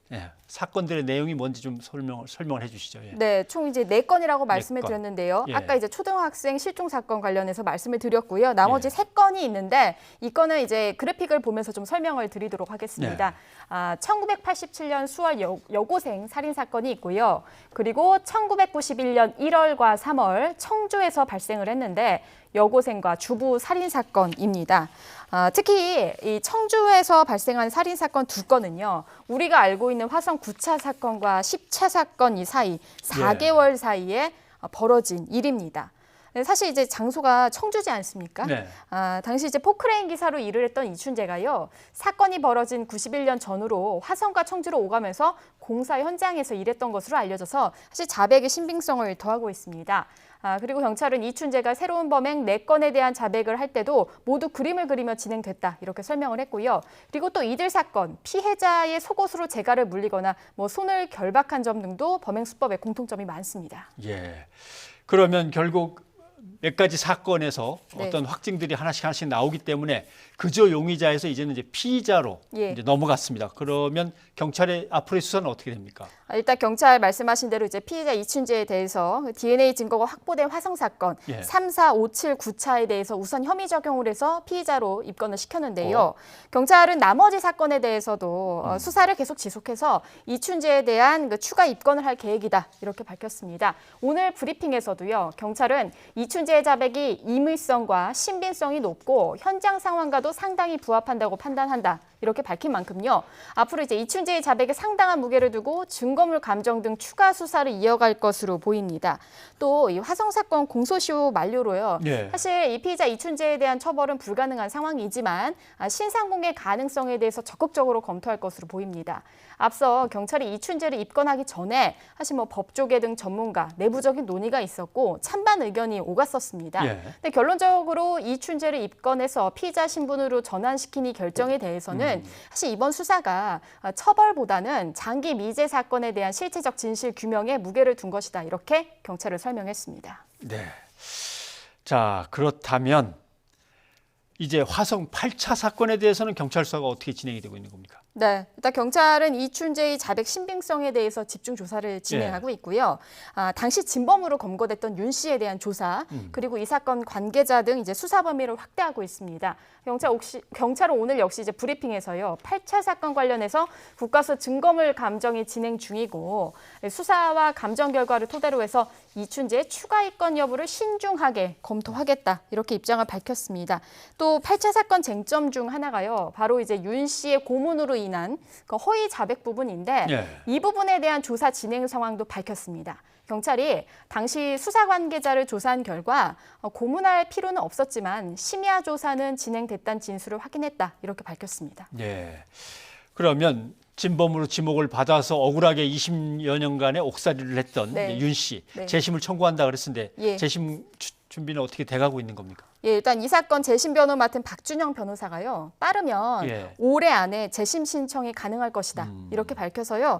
사건들의 내용이 뭔지 좀 설명을 해주시죠. 네, 총 이제 4건이라고 말씀을 드렸는데요. 아까 이제 초등학생 실종 사건 관련해서 말씀을 드렸고요. 나머지 3건이 있는데 이 건은 이제 그래픽을 보면서 좀 설명을 드리도록 하겠습니다. 1987년 수월 여고생 살인 사건이 있고요. 그리고 1991년 1월과 3월 청주에서 발생을 했는데 여고생과 주부 살인 사건입니다. 특히 이 청주에서 발생한 살인 사건 2건은요. 우리가 알고 있는 화성 9차 사건과 10차 사건 이 사이 4개월 사이에 벌어진 일입니다. 사실 이제 장소가 청주지 않습니까? 당시 이제 포크레인 기사로 일을 했던 이춘재가요. 사건이 벌어진 91년 전후로 화성과 청주로 오가면서 공사 현장에서 일했던 것으로 알려져서 사실 자백의 신빙성을 더하고 있습니다. 그리고 경찰은 이춘재가 새로운 범행 4건에 대한 자백을 할 때도 모두 그림을 그리며 진행됐다 이렇게 설명을 했고요. 그리고 또 이들 사건 피해자의 속옷으로 재갈을 물리거나 손을 결박한 점 등도 범행 수법에 공통점이 많습니다. 그러면 결국 몇 가지 사건에서 네. 어떤 확증들이 하나씩 나오기 때문에 그저 용의자에서 이제는 이제 피의자로 예. 이제 넘어갔습니다. 그러면 경찰의 앞으로의 수사는 어떻게 됩니까? 일단 경찰 말씀하신 대로 이제 피의자 이춘재에 대해서 DNA 증거가 확보된 화성 사건 예. 3, 4, 5, 7, 9차에 대해서 우선 혐의 적용을 해서 피의자로 입건을 시켰는데요. 경찰은 나머지 사건에 대해서도 수사를 계속 지속해서 이춘재에 대한 그 추가 입건을 할 계획이다 이렇게 밝혔습니다. 오늘 브리핑에서도요. 경찰은 이춘재의 자백이 임의성과 신빙성이 높고 현장 상황과도 상당히 부합한다고 판단한다. 이렇게 밝힌 만큼요. 앞으로 이제 이춘재의 자백에 상당한 무게를 두고 증거물 감정 등 추가 수사를 이어갈 것으로 보입니다. 또 이 화성 사건 공소시효 만료로요. 예. 사실 이 피의자 이춘재에 대한 처벌은 불가능한 상황이지만 신상 공개 가능성에 대해서 적극적으로 검토할 것으로 보입니다. 앞서 경찰이 이춘재를 입건하기 전에 사실 뭐 법조계 등 전문가 내부적인 논의가 있었고 찬반 의견이 오갔었습니다. 예. 근데 결론적으로 이춘재를 입건해서 피의자 신분으로 전환시키니 결정에 대해서는 사실 이번 수사가 처벌보다는 장기 미제 사건에 대한 실체적 진실 규명에 무게를 둔 것이다. 이렇게 경찰은 설명했습니다. 네. 자, 그렇다면 이제 화성 8차 사건에 대해서는 경찰 수사가 어떻게 진행이 되고 있는 겁니까? 네, 일단 경찰은 이춘재의 자백 신빙성에 대해서 집중 조사를 진행하고 있고요. 당시 진범으로 검거됐던 윤 씨에 대한 조사, 그리고 이 사건 관계자 등 이제 수사 범위를 확대하고 있습니다. 경찰은 오늘 역시 이제 브리핑에서요, 8차 사건 관련해서 국가수 증거물 감정이 진행 중이고 수사와 감정 결과를 토대로 해서 이춘재의 추가 입건 여부를 신중하게 검토하겠다 이렇게 입장을 밝혔습니다. 또 8차 사건 쟁점 중 하나가요, 바로 이제 윤 씨의 고문으로 인한 그 허위 자백 부분인데 이 부분에 대한 조사 진행 상황도 밝혔습니다. 경찰이 당시 수사 관계자를 조사한 결과 고문할 필요는 없었지만 심야 조사는 진행됐다는 진술을 확인했다 이렇게 밝혔습니다. 네. 그러면 진범으로 지목을 받아서 억울하게 20여 년간의 옥살이를 했던 윤 씨 재심을 청구한다 그랬는데 재심 준비는 어떻게 돼가고 있는 겁니까? 예, 일단 이 사건 재심 변호 맡은 박준영 변호사가요. 빠르면 올해 안에 재심 신청이 가능할 것이다. 이렇게 밝혀서요.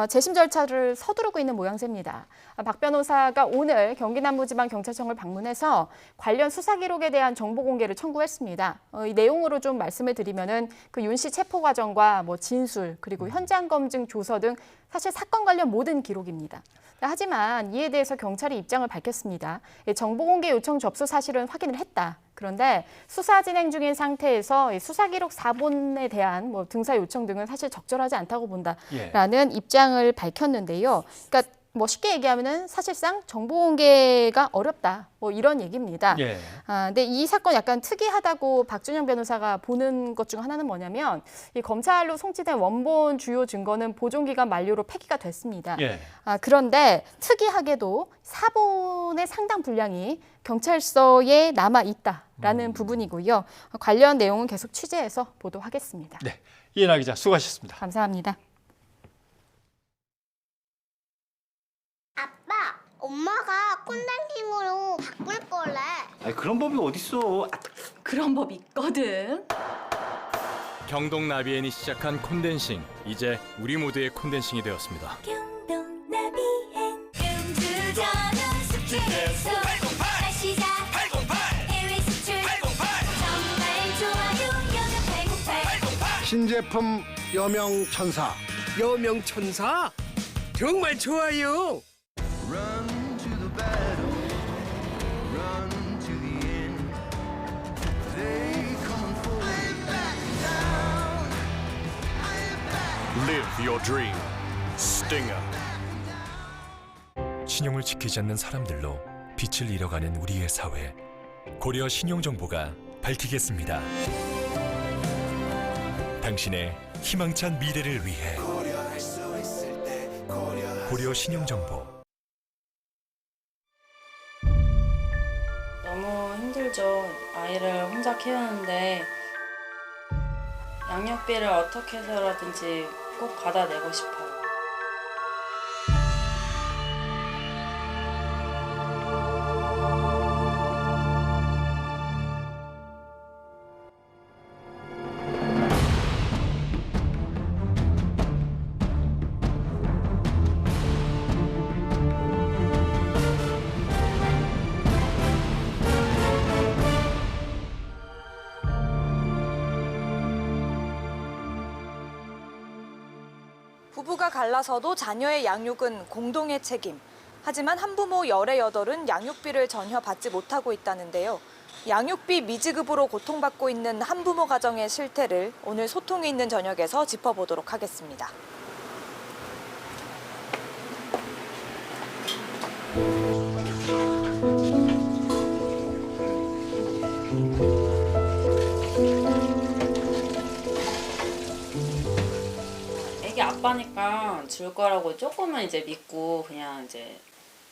재심 절차를 서두르고 있는 모양새입니다. 박 변호사가 오늘 경기남부지방경찰청을 방문해서 관련 수사 기록에 대한 정보 공개를 청구했습니다. 이 내용으로 좀 말씀을 드리면은 그 윤 씨 체포 과정과 뭐 진술 그리고 현장 검증 조서 등 사실 사건 관련 모든 기록입니다. 하지만 이에 대해서 경찰이 입장을 밝혔습니다. 정보 공개 요청 접수 사실은 확인을 했다. 그런데 수사 진행 중인 상태에서 수사 기록 사본에 대한 뭐 등사 요청 등은 사실 적절하지 않다고 본다라는 입장을 밝혔는데요. 그러니까 뭐 쉽게 얘기하면은 사실상 정보 공개가 어렵다. 뭐 이런 얘기입니다. 근데 이 사건 약간 특이하다고 박준영 변호사가 보는 것 중 하나는 뭐냐면 이 검찰로 송치된 원본 주요 증거는 보존기간 만료로 폐기가 됐습니다. 그런데 특이하게도 사본의 상당 분량이 경찰서에 남아 있다라는 부분이고요. 관련 내용은 계속 취재해서 보도하겠습니다. 네, 이은하 기자 수고하셨습니다. 감사합니다. 엄마가 콘덴싱으로 바꿀 거래. 아니, 그런 법이 어딨어. 그런 법 있거든. 경동나비엔이 시작한 콘덴싱. 이제 우리 모두의 콘덴싱이 되었습니다. 경동나비엔 음주 전용 스킬에서 시작 808 해외 수출 808 정말 좋아요 여명 808 신제품 여명천사. 여명천사? 정말 좋아요. Run to the battle, run to the end. They come for you. Live your dream. Stinger. 신용을 지키지 않는 사람들로 빛을 잃어가는 우리의 사회. 고려 신용정보가 밝히겠습니다. 당신의 희망찬 미래를 위해 고려 신용정보. 너무 힘들죠. 아이를 혼자 키우는데 양육비를 어떻게 해서라든지 꼭 받아내고 싶어요. 달라서도 자녀의 양육은 공동의 책임. 하지만 한부모 18은 양육비를 전혀 받지 못하고 있다는데요. 양육비 미지급으로 고통받고 있는 한부모 가정의 실태를 오늘 소통이 있는 저녁에서 짚어보도록 하겠습니다. 애기 아빠니까 줄 거라고 조금은 이제 믿고 그냥 이제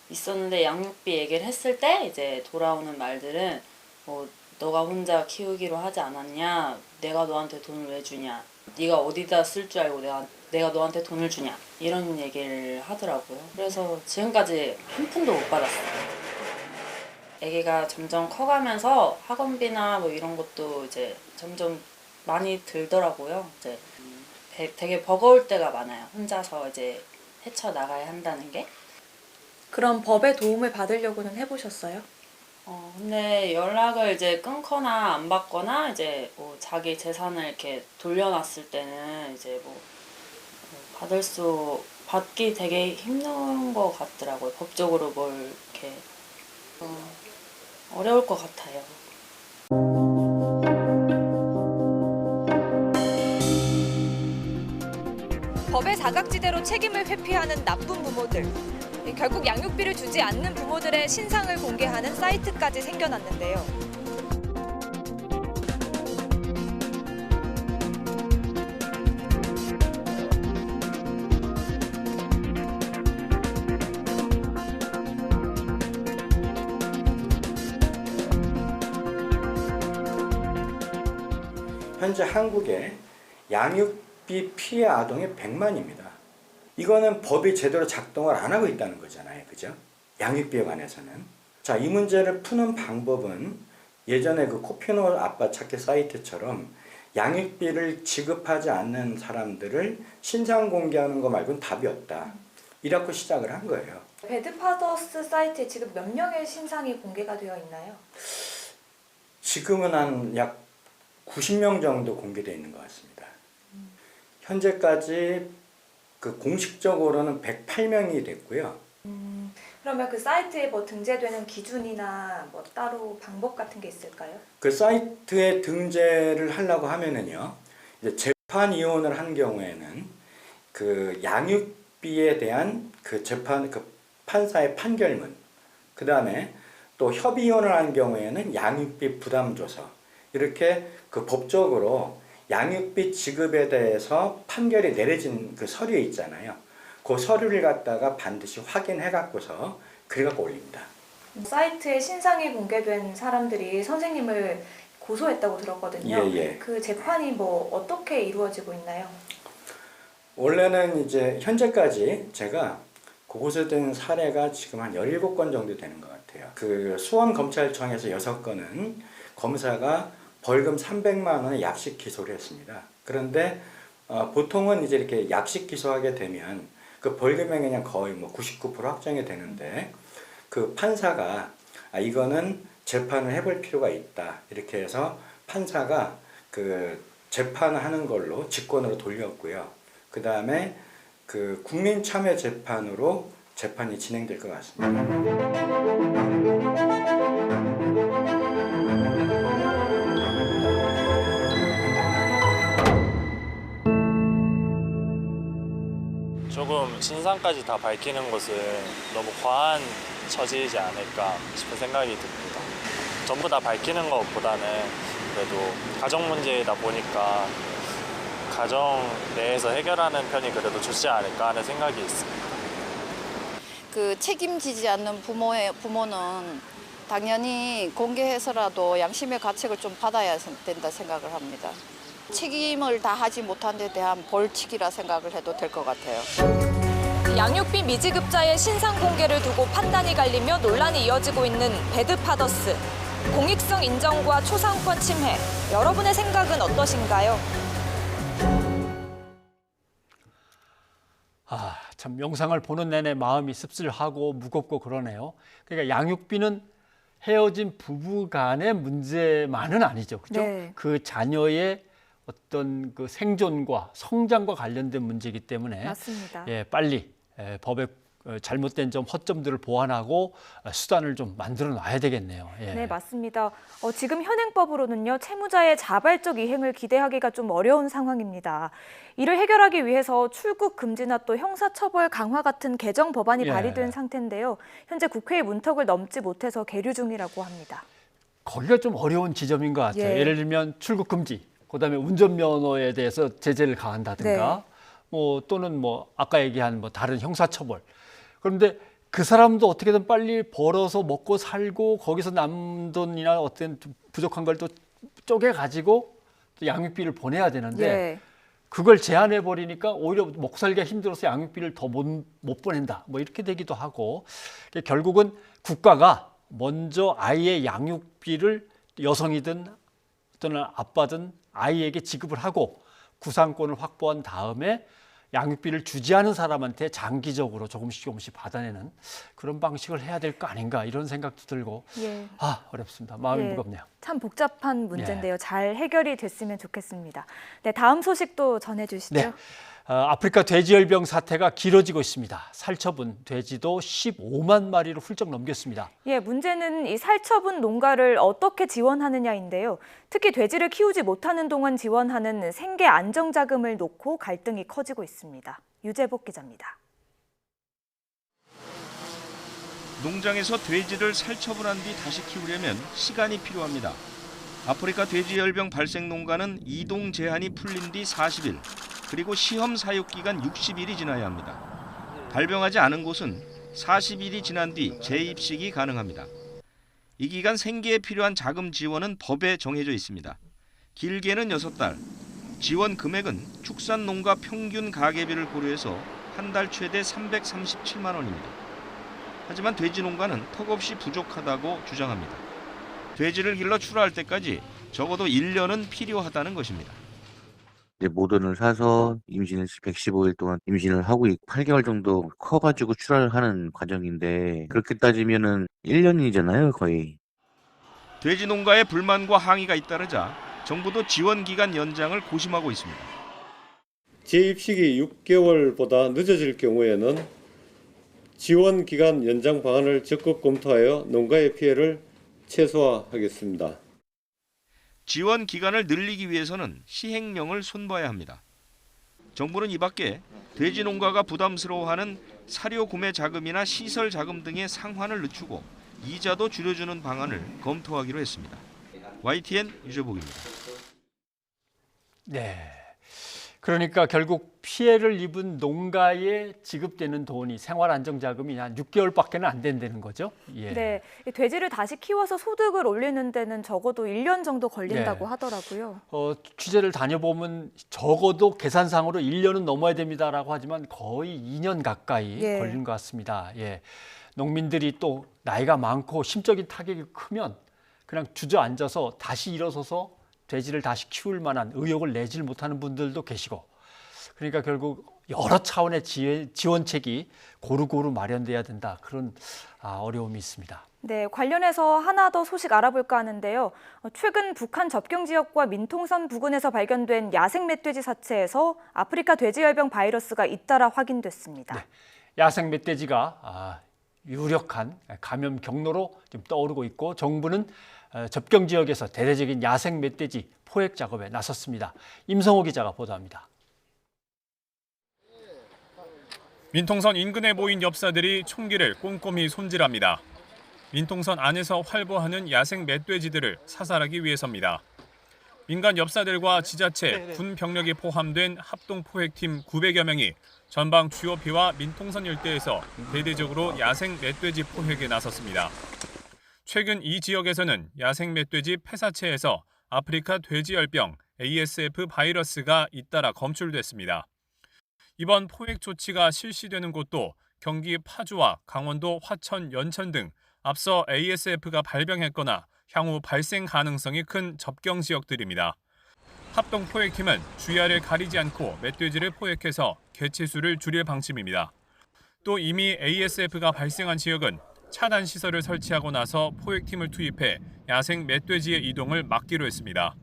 있었는데 양육비 얘기를 했을 때 이제 돌아오는 말들은 뭐 너가 혼자 키우기로 하지 않았냐? 내가 너한테 돈을 왜 주냐? 네가 어디다 쓸 줄 알고 내가 너한테 돈을 주냐? 이런 얘기를 하더라고요. 그래서 지금까지 한 푼도 못 받았어요. 애기가 점점 커가면서 학원비나 뭐 이런 것도 이제 점점 많이 들더라고요. 이제 되게 버거울 때가 많아요. 혼자서 이제 헤쳐나가야 한다는 게. 그럼 법의 도움을 받으려고는 해보셨어요? 근데 연락을 이제 끊거나 안 받거나 이제 뭐 자기 재산을 이렇게 돌려놨을 때는 이제 뭐 받기 되게 힘든 것 같더라고요. 법적으로 뭘 이렇게 어려울 것 같아요. 법의 사각지대로 책임을 회피하는 나쁜 부모들. 결국 양육비를 주지 않는 부모들의 신상을 공개하는 사이트까지 생겨났는데요. 현재 한국에 양육비 피해 아동이 100만입니다. 이거는 법이 제대로 작동을 안 하고 있다는 거잖아요. 그죠? 양육비에 관해서는. 자, 이 문제를 푸는 방법은 예전에 그 코피노 아빠 찾기 사이트처럼 양육비를 지급하지 않는 사람들을 신상 공개하는 거 말고는 답이 없다. 이라고 시작을 한 거예요. 배드파더스 사이트에 지금 몇 명의 신상이 공개가 되어 있나요? 지금은 한 약 90명 정도 공개되어 있는 것 같습니다. 현재까지 그 공식적으로는 108명이 됐고요. 그러면 그 사이트에 뭐 등재되는 기준이나 뭐 따로 방법 같은 게 있을까요? 그 사이트에 등재를 하려고 하면은요, 이제 재판 이혼을 한 경우에는 그 양육비에 대한 그 판사의 판결문, 그 다음에 또 협의 이혼을 한 경우에는 양육비 부담 조서, 이렇게 그 법적으로 양육비 지급에 대해서 판결이 내려진 그 서류에 있잖아요. 그 서류를 갖다가 반드시 확인해 갖고서 그래갖고 올립니다. 사이트에 신상이 공개된 사람들이 선생님을 고소했다고 들었거든요. 예. 그 재판이 뭐 어떻게 이루어지고 있나요? 원래는 이제 현재까지 제가 고소된 사례가 지금 한 17건 정도 되는 것 같아요. 그 수원검찰청에서 6건은 검사가 벌금 300만 원의 약식 기소를 했습니다. 그런데 보통은 이제 이렇게 약식 기소하게 되면 그 벌금액이 그냥 거의 뭐 99% 확정이 되는데, 그 판사가 이거는 재판을 해볼 필요가 있다, 이렇게 해서 판사가 그 재판을 하는 걸로 직권으로 돌렸고요. 그 다음에 그 국민참여재판으로 재판이 진행될 것 같습니다. 조금 신상까지 다 밝히는 것은 너무 과한 처지이지 않을까 싶은 생각이 듭니다. 전부 다 밝히는 것보다는 그래도 가정 문제이다 보니까 가정 내에서 해결하는 편이 그래도 좋지 않을까 하는 생각이 있습니다. 그 책임지지 않는 부모는 당연히 공개해서라도 양심의 가책을 좀 받아야 된다 생각을 합니다. 책임을 다하지 못한 데 대한 벌칙이라 생각을 해도 될 것 같아요. 양육비 미지급자의 신상 공개를 두고 판단이 갈리며 논란이 이어지고 있는 배드파더스. 공익성 인정과 초상권 침해. 여러분의 생각은 어떠신가요? 참 영상을 보는 내내 마음이 씁쓸하고 무겁고 그러네요. 그러니까 양육비는 헤어진 부부 간의 문제만은 아니죠. 그죠? 네. 그 자녀의 어떤 그 생존과 성장과 관련된 문제이기 때문에 맞습니다. 예, 빨리 법의 잘못된 점, 허점들을 보완하고 수단을 좀 만들어 놔야 되겠네요. 예. 네, 맞습니다. 지금 현행법으로는요, 채무자의 자발적 이행을 기대하기가 좀 어려운 상황입니다. 이를 해결하기 위해서 출국 금지나 또 형사처벌 강화 같은 개정 법안이 예. 발의된 상태인데요. 현재 국회의 문턱을 넘지 못해서 계류 중이라고 합니다. 거기가 좀 어려운 지점인 것 같아요. 예. 예를 들면 출국 금지, 그다음에 운전면허에 대해서 제재를 가한다든가, 네. 뭐 또는 뭐 아까 얘기한 뭐 다른 형사처벌. 그런데 그 사람도 어떻게든 빨리 벌어서 먹고 살고 거기서 남은 돈이나 어떤 부족한 걸 또 쪼개 가지고 또 양육비를 보내야 되는데 예. 그걸 제한해 버리니까 오히려 먹고 살기가 힘들어서 양육비를 더 못 보낸다. 뭐 이렇게 되기도 하고 결국은 국가가 먼저 아이의 양육비를 여성이든 또는 아빠든 아이에게 지급을 하고 구상권을 확보한 다음에 양육비를 주지 않은 사람한테 장기적으로 조금씩 받아내는 그런 방식을 해야 될 거 아닌가 이런 생각도 들고 예. 어렵습니다. 마음이 무겁네요. 참 복잡한 문제인데요. 잘 해결이 됐으면 좋겠습니다. 네, 다음 소식도 전해주시죠. 네. 아프리카 돼지열병 사태가 길어지고 있습니다. 살처분 돼지도 15만 마리를 훌쩍 넘겼습니다. 예, 문제는 이 살처분 농가를 어떻게 지원하느냐인데요. 특히 돼지를 키우지 못하는 동안 지원하는 생계 안정자금을 놓고 갈등이 커지고 있습니다. 유재복 기자입니다. 농장에서 돼지를 살처분한 뒤 다시 키우려면 시간이 필요합니다. 아프리카 돼지열병 발생 농가는 이동 제한이 풀린 뒤 40일, 그리고 시험 사육 기간 60일이 지나야 합니다. 발병하지 않은 곳은 40일이 지난 뒤 재입식이 가능합니다. 이 기간 생계에 필요한 자금 지원은 법에 정해져 있습니다. 길게는 6달, 지원 금액은 축산농가 평균 가계비를 고려해서 한 달 최대 337만 원입니다. 하지만 돼지농가는 턱없이 부족하다고 주장합니다. 돼지를 길러 출하할 때까지 적어도 1년은 필요하다는 것입니다. 모던을 사서 임신을 115일 동안 임신을 하고 8개월 정도 커가지고 출하를 하는 과정인데 그렇게 따지면은 1년이잖아요, 거의. 돼지 농가의 불만과 항의가 잇따르자 정부도 지원 기간 연장을 고심하고 있습니다. 재입식이 6개월보다 늦어질 경우에는 지원 기간 연장 방안을 적극 검토하여 농가의 피해를 최소화하겠습니다. 지원 기간을 늘리기 위해서는 시행령을 손봐야 합니다. 정부는 이 밖에 돼지 농가가 부담스러워하는 사료 구매 자금이나 시설 자금 등의 상환을 늦추고 이자도 줄여주는 방안을 검토하기로 했습니다. YTN 유재복입니다. 네. 그러니까 결국 피해를 입은 농가에 지급되는 돈이 생활안정자금이 한 6개월밖에 안 된다는 거죠. 예. 네, 돼지를 다시 키워서 소득을 올리는 데는 적어도 1년 정도 걸린다고 하더라고요. 취재를 다녀보면 적어도 계산상으로 1년은 넘어야 됩니다라고 하지만 거의 2년 가까이 걸린 것 같습니다. 예. 농민들이 또 나이가 많고 심적인 타격이 크면 그냥 주저앉아서 다시 일어서서 돼지를 다시 키울 만한 의욕을 내질 못하는 분들도 계시고 그러니까 결국 여러 차원의 지원책이 고루고루 마련돼야 된다. 그런 어려움이 있습니다. 네, 관련해서 하나 더 소식 알아볼까 하는데요. 최근 북한 접경 지역과 민통선 부근에서 발견된 야생 멧돼지 사체에서 아프리카 돼지열병 바이러스가 잇따라 확인됐습니다. 네, 야생 멧돼지가 유력한 감염 경로로 지금 떠오르고 있고 정부는 접경 지역에서 대대적인 야생 멧돼지 포획 작업에 나섰습니다. 임성호 기자가 보도합니다. 민통선 인근에 모인 엽사들이 총기를 꼼꼼히 손질합니다. 민통선 안에서 활보하는 야생 멧돼지들을 사살하기 위해서입니다. 민간 엽사들과 지자체, 군 병력이 포함된 합동 포획팀 900여 명이 전방 주요피와 민통선 일대에서 대대적으로 야생 멧돼지 포획에 나섰습니다. 최근 이 지역에서는 야생 멧돼지 폐사체에서 아프리카 돼지열병 ASF 바이러스가 잇따라 검출됐습니다. 이번 포획 조치가 실시되는 곳도 경기 파주와 강원도 화천, 연천 등 앞서 ASF가 발병했거나 향후 발생 가능성이 큰 접경 지역들입니다. 합동 포획팀은 주야를 가리지 않고 멧돼지를 포획해서 개체수를 줄일 방침입니다. 또 이미 ASF가 발생한 지역은 차단 시설을 설치하고 나서 포획팀을 투입해 야생 멧돼지의 이동을 막기로 했습니다.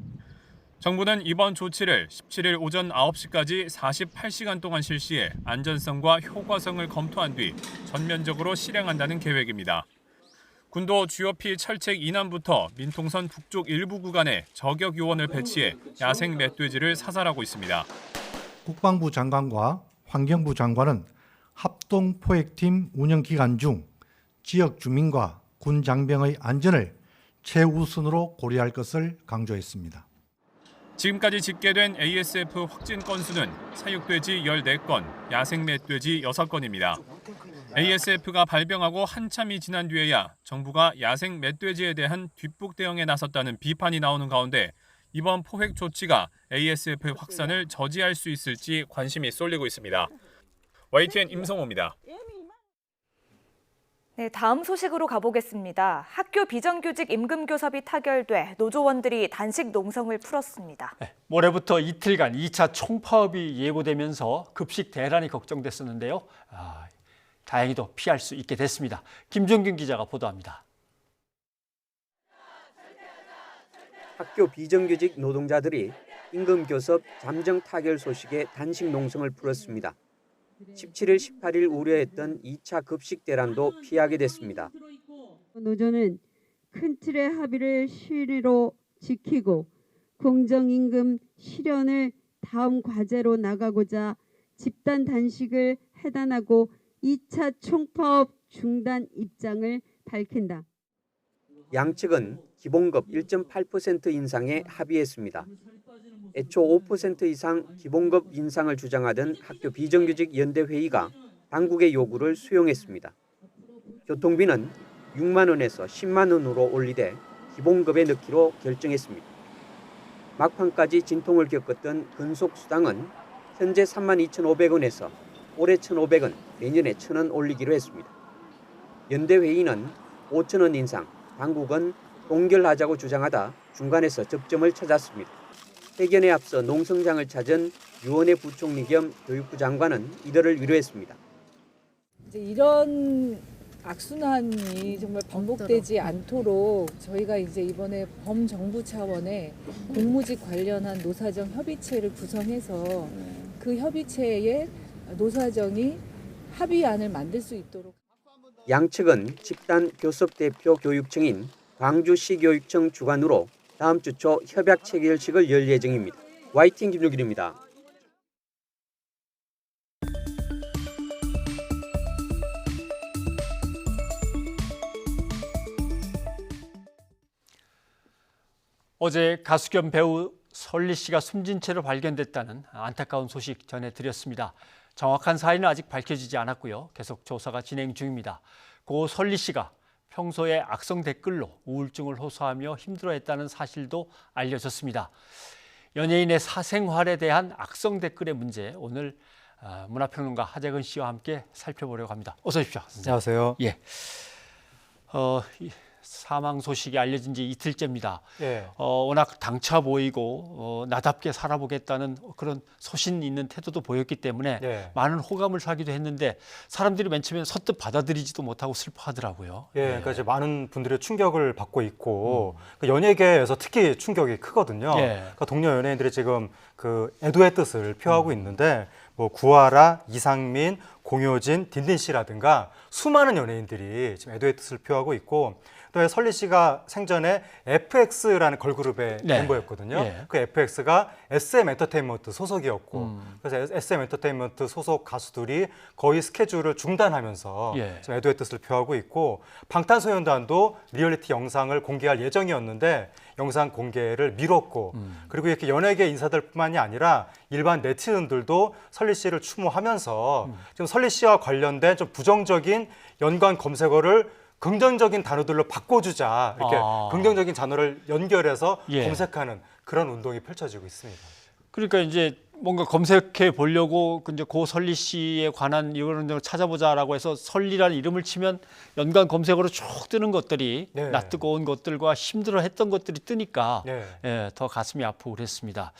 정부는 이번 조치를 17일 오전 9시까지 48시간 동안 실시해 안전성과 효과성을 검토한 뒤 전면적으로 실행한다는 계획입니다. 군도 주요피 철책 이남부터 민통선 북쪽 일부 구간에 저격 요원을 배치해 야생 멧돼지를 사살하고 있습니다. 국방부 장관과 환경부 장관은 합동 포획팀 운영 기간 중 지역 주민과 군 장병의 안전을 최우선으로 고려할 것을 강조했습니다. 지금까지 집계된 ASF 확진 건수는 사육돼지 14건, 야생 멧돼지 6건입니다. ASF가 발병하고 한참이 지난 뒤에야 정부가 야생 멧돼지에 대한 뒷북 대응에 나섰다는 비판이 나오는 가운데 이번 포획 조치가 ASF 확산을 저지할 수 있을지 관심이 쏠리고 있습니다. YTN 임성호입니다. 네, 다음 소식으로 가보겠습니다. 학교 비정규직 임금교섭이 타결돼 노조원들이 단식 농성을 풀었습니다. 모레부터 이틀간 2차 총파업이 예고되면서 급식 대란이 걱정됐었는데요. 다행히도 피할 수 있게 됐습니다. 김종균 기자가 보도합니다. 학교 비정규직 노동자들이 임금교섭 잠정 타결 소식에 단식 농성을 풀었습니다. 17일, 18일 우려했던 2차 급식 대란도 피하게 됐습니다. 노조는 큰 틀의 합의를 실의로 지키고 공정임금 실현을 다음 과제로 나가고자 집단 단식을 해단하고 2차 총파업 중단 입장을 밝힌다. 양측은 기본급 1.8% 인상에 합의했습니다. 애초 5% 이상 기본급 인상을 주장하던 학교 비정규직 연대회의가 당국의 요구를 수용했습니다. 교통비는 6만 원에서 10만 원으로 올리되 기본급에 넣기로 결정했습니다. 막판까지 진통을 겪었던 근속수당은 현재 32,500원에서 올해 1,500원, 내년에 1,000원 올리기로 했습니다. 연대회의는 5,000원 인상, 당국은 동결하자고 주장하다 중간에서 접점을 찾았습니다. 회견에 앞서 농성장을 찾은 유원회 부총리 겸 교육부 장관은 이들을 위로했습니다. 이제 이런 악순환이 정말 반복되지 않도록 저희가 이제 이번에 범정부 차원의 공무직 관련한 노사정 협의체를 구성해서 그 협의체에 노사정이 합의안을 만들 수 있도록. 양측은 집단 교섭 대표 교육청인 광주시교육청 주관으로 다음 주 초 협약 체결식을 열 예정입니다. YTN 김종길입니다. 어제 가수 겸 배우 설리 씨가 숨진 채로 발견됐다는 안타까운 소식 전해드렸습니다. 정확한 사인은 아직 밝혀지지 않았고요. 계속 조사가 진행 중입니다. 고 설리 씨가 평소에 악성 댓글로 우울증을 호소하며 힘들어했다는 사실도 알려졌습니다. 연예인의 사생활에 대한 악성 댓글의 문제, 오늘 문화평론가 하재근 씨와 함께 살펴보려고 합니다. 어서 오십시오. 안녕하세요. 예. 사망 소식이 알려진 지 이틀째입니다. 예. 워낙 당차 보이고 나답게 살아보겠다는 그런 소신 있는 태도도 보였기 때문에 예. 많은 호감을 사기도 했는데 사람들이 맨 처음에 서뜻 받아들이지도 못하고 슬퍼하더라고요. 예, 그러니까 이제 많은 분들의 충격을 받고 있고 그 연예계에서 특히 충격이 크거든요. 예. 그러니까 동료 연예인들이 지금 그 애도의 뜻을 표하고 있는데 뭐 구하라, 이상민, 공효진, 딘딘 씨라든가 수많은 연예인들이 지금 애도의 뜻을 표하고 있고 또 설리 씨가 생전에 FX라는 걸그룹의 네. 멤버였거든요. 예. 그 FX가 SM 엔터테인먼트 소속이었고 그래서 SM 엔터테인먼트 소속 가수들이 거의 스케줄을 중단하면서 예. 지금 애도의 뜻을 표하고 있고 방탄소년단도 리얼리티 영상을 공개할 예정이었는데 영상 공개를 미뤘고 그리고 이렇게 연예계 인사들뿐만이 아니라 일반 네티즌들도 설리 씨를 추모하면서 지금 설리 씨와 관련된 좀 부정적인 연관 검색어를 긍정적인 단어들로 바꿔주자 이렇게 긍정적인 단어를 연결해서 예. 검색하는 그런 운동이 펼쳐지고 있습니다. 그러니까 이제 뭔가 검색해 보려고 이제 고 설리 씨에 관한 이런 걸 찾아보자라고 해서 설리라는 이름을 치면 연관 검색어로 쭉 뜨는 것들이 네. 낯뜨거운 것들과 힘들어했던 것들이 뜨니까 네. 예, 더 가슴이 아프고 그랬습니다.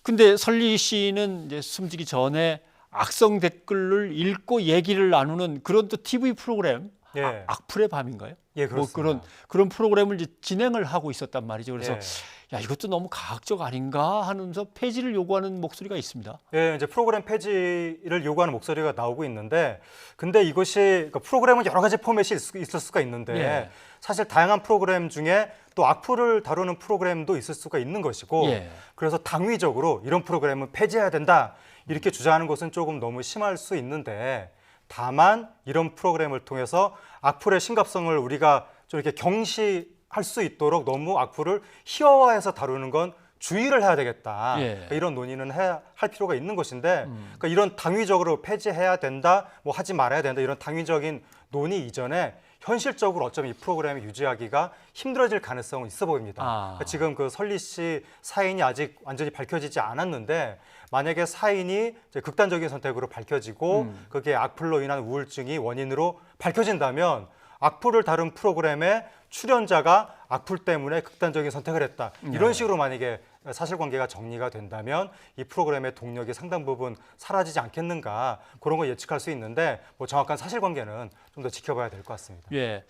근데 설리 씨는 이제 숨지기 전에 악성 댓글을 읽고 얘기를 나누는 그런 또 TV 프로그램 예. 악플의 밤인가요? 예, 뭐 그렇습니다. 그런 프로그램을 이제 진행을 하고 있었단 말이죠. 그래서 예. 야, 이것도 너무 가학적 아닌가 하면서 폐지를 요구하는 목소리가 있습니다. 예, 이제 프로그램 폐지를 요구하는 목소리가 나오고 있는데, 근데 이것이 그러니까 프로그램은 여러 가지 포맷이 있을 수가 있는데 예. 사실 다양한 프로그램 중에 또 악플을 다루는 프로그램도 있을 수가 있는 것이고, 예. 그래서 당위적으로 이런 프로그램은 폐지해야 된다 이렇게 주장하는 것은 조금 너무 심할 수 있는데, 다만 이런 프로그램을 통해서 악플의 심각성을 우리가 좀 이렇게 경시할 수 있도록 너무 악플을 희화화해서 다루는 건 주의를 해야 되겠다. 예. 그러니까 이런 논의는 할 필요가 있는 것인데, 그러니까 이런 당위적으로 폐지해야 된다, 뭐 하지 말아야 된다 이런 당위적인 논의 이전에 현실적으로 어쩌면 이 프로그램을 유지하기가 힘들어질 가능성은 있어 보입니다. 그러니까 지금 그 설리 씨 사인이 아직 완전히 밝혀지지 않았는데, 만약에 사인이 이제 극단적인 선택으로 밝혀지고 그게 악플로 인한 우울증이 원인으로 밝혀진다면 악플을 다룬 프로그램의 출연자가 악플 때문에 극단적인 선택을 했다. 이런 식으로 만약에 사실관계가 정리가 된다면 이 프로그램의 동력이 상당 부분 사라지지 않겠는가, 그런 걸 예측할 수 있는데, 뭐 정확한 사실관계는 좀 더 지켜봐야 될 것 같습니다. 예,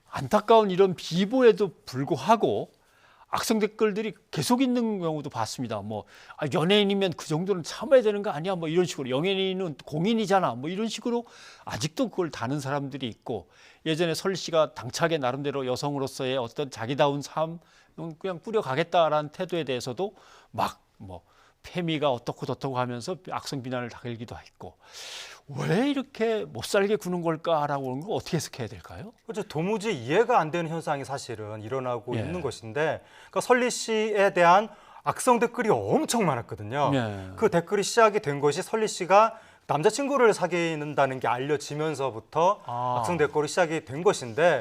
안타까운 이런 비보에도 불구하고 악성 댓글들이 계속 있는 경우도 봤습니다. 뭐 연예인이면 그 정도는 참아야 되는 거 아니야? 뭐 이런 식으로, 연예인은 공인이잖아. 뭐 이런 식으로 아직도 그걸 다는 사람들이 있고, 예전에 설리 씨가 당차게 나름대로 여성으로서의 어떤 자기다운 삶 그냥 꾸려가겠다라는 태도에 대해서도 막 뭐 페미가 어떻고 저떻고 하면서 악성 비난을 달기도 했고, 왜 이렇게 못 살게 구는 걸까라고 하는 거 어떻게 해석해야 될까요? 그렇죠. 도무지 이해가 안 되는 현상이 사실은 일어나고 예. 있는 것인데, 그러니까 설리 씨에 대한 악성 댓글이 엄청 많았거든요. 예. 그 댓글이 시작이 된 것이 설리 씨가 남자친구를 사귀는다는 게 알려지면서부터 악성 댓글이 시작이 된 것인데,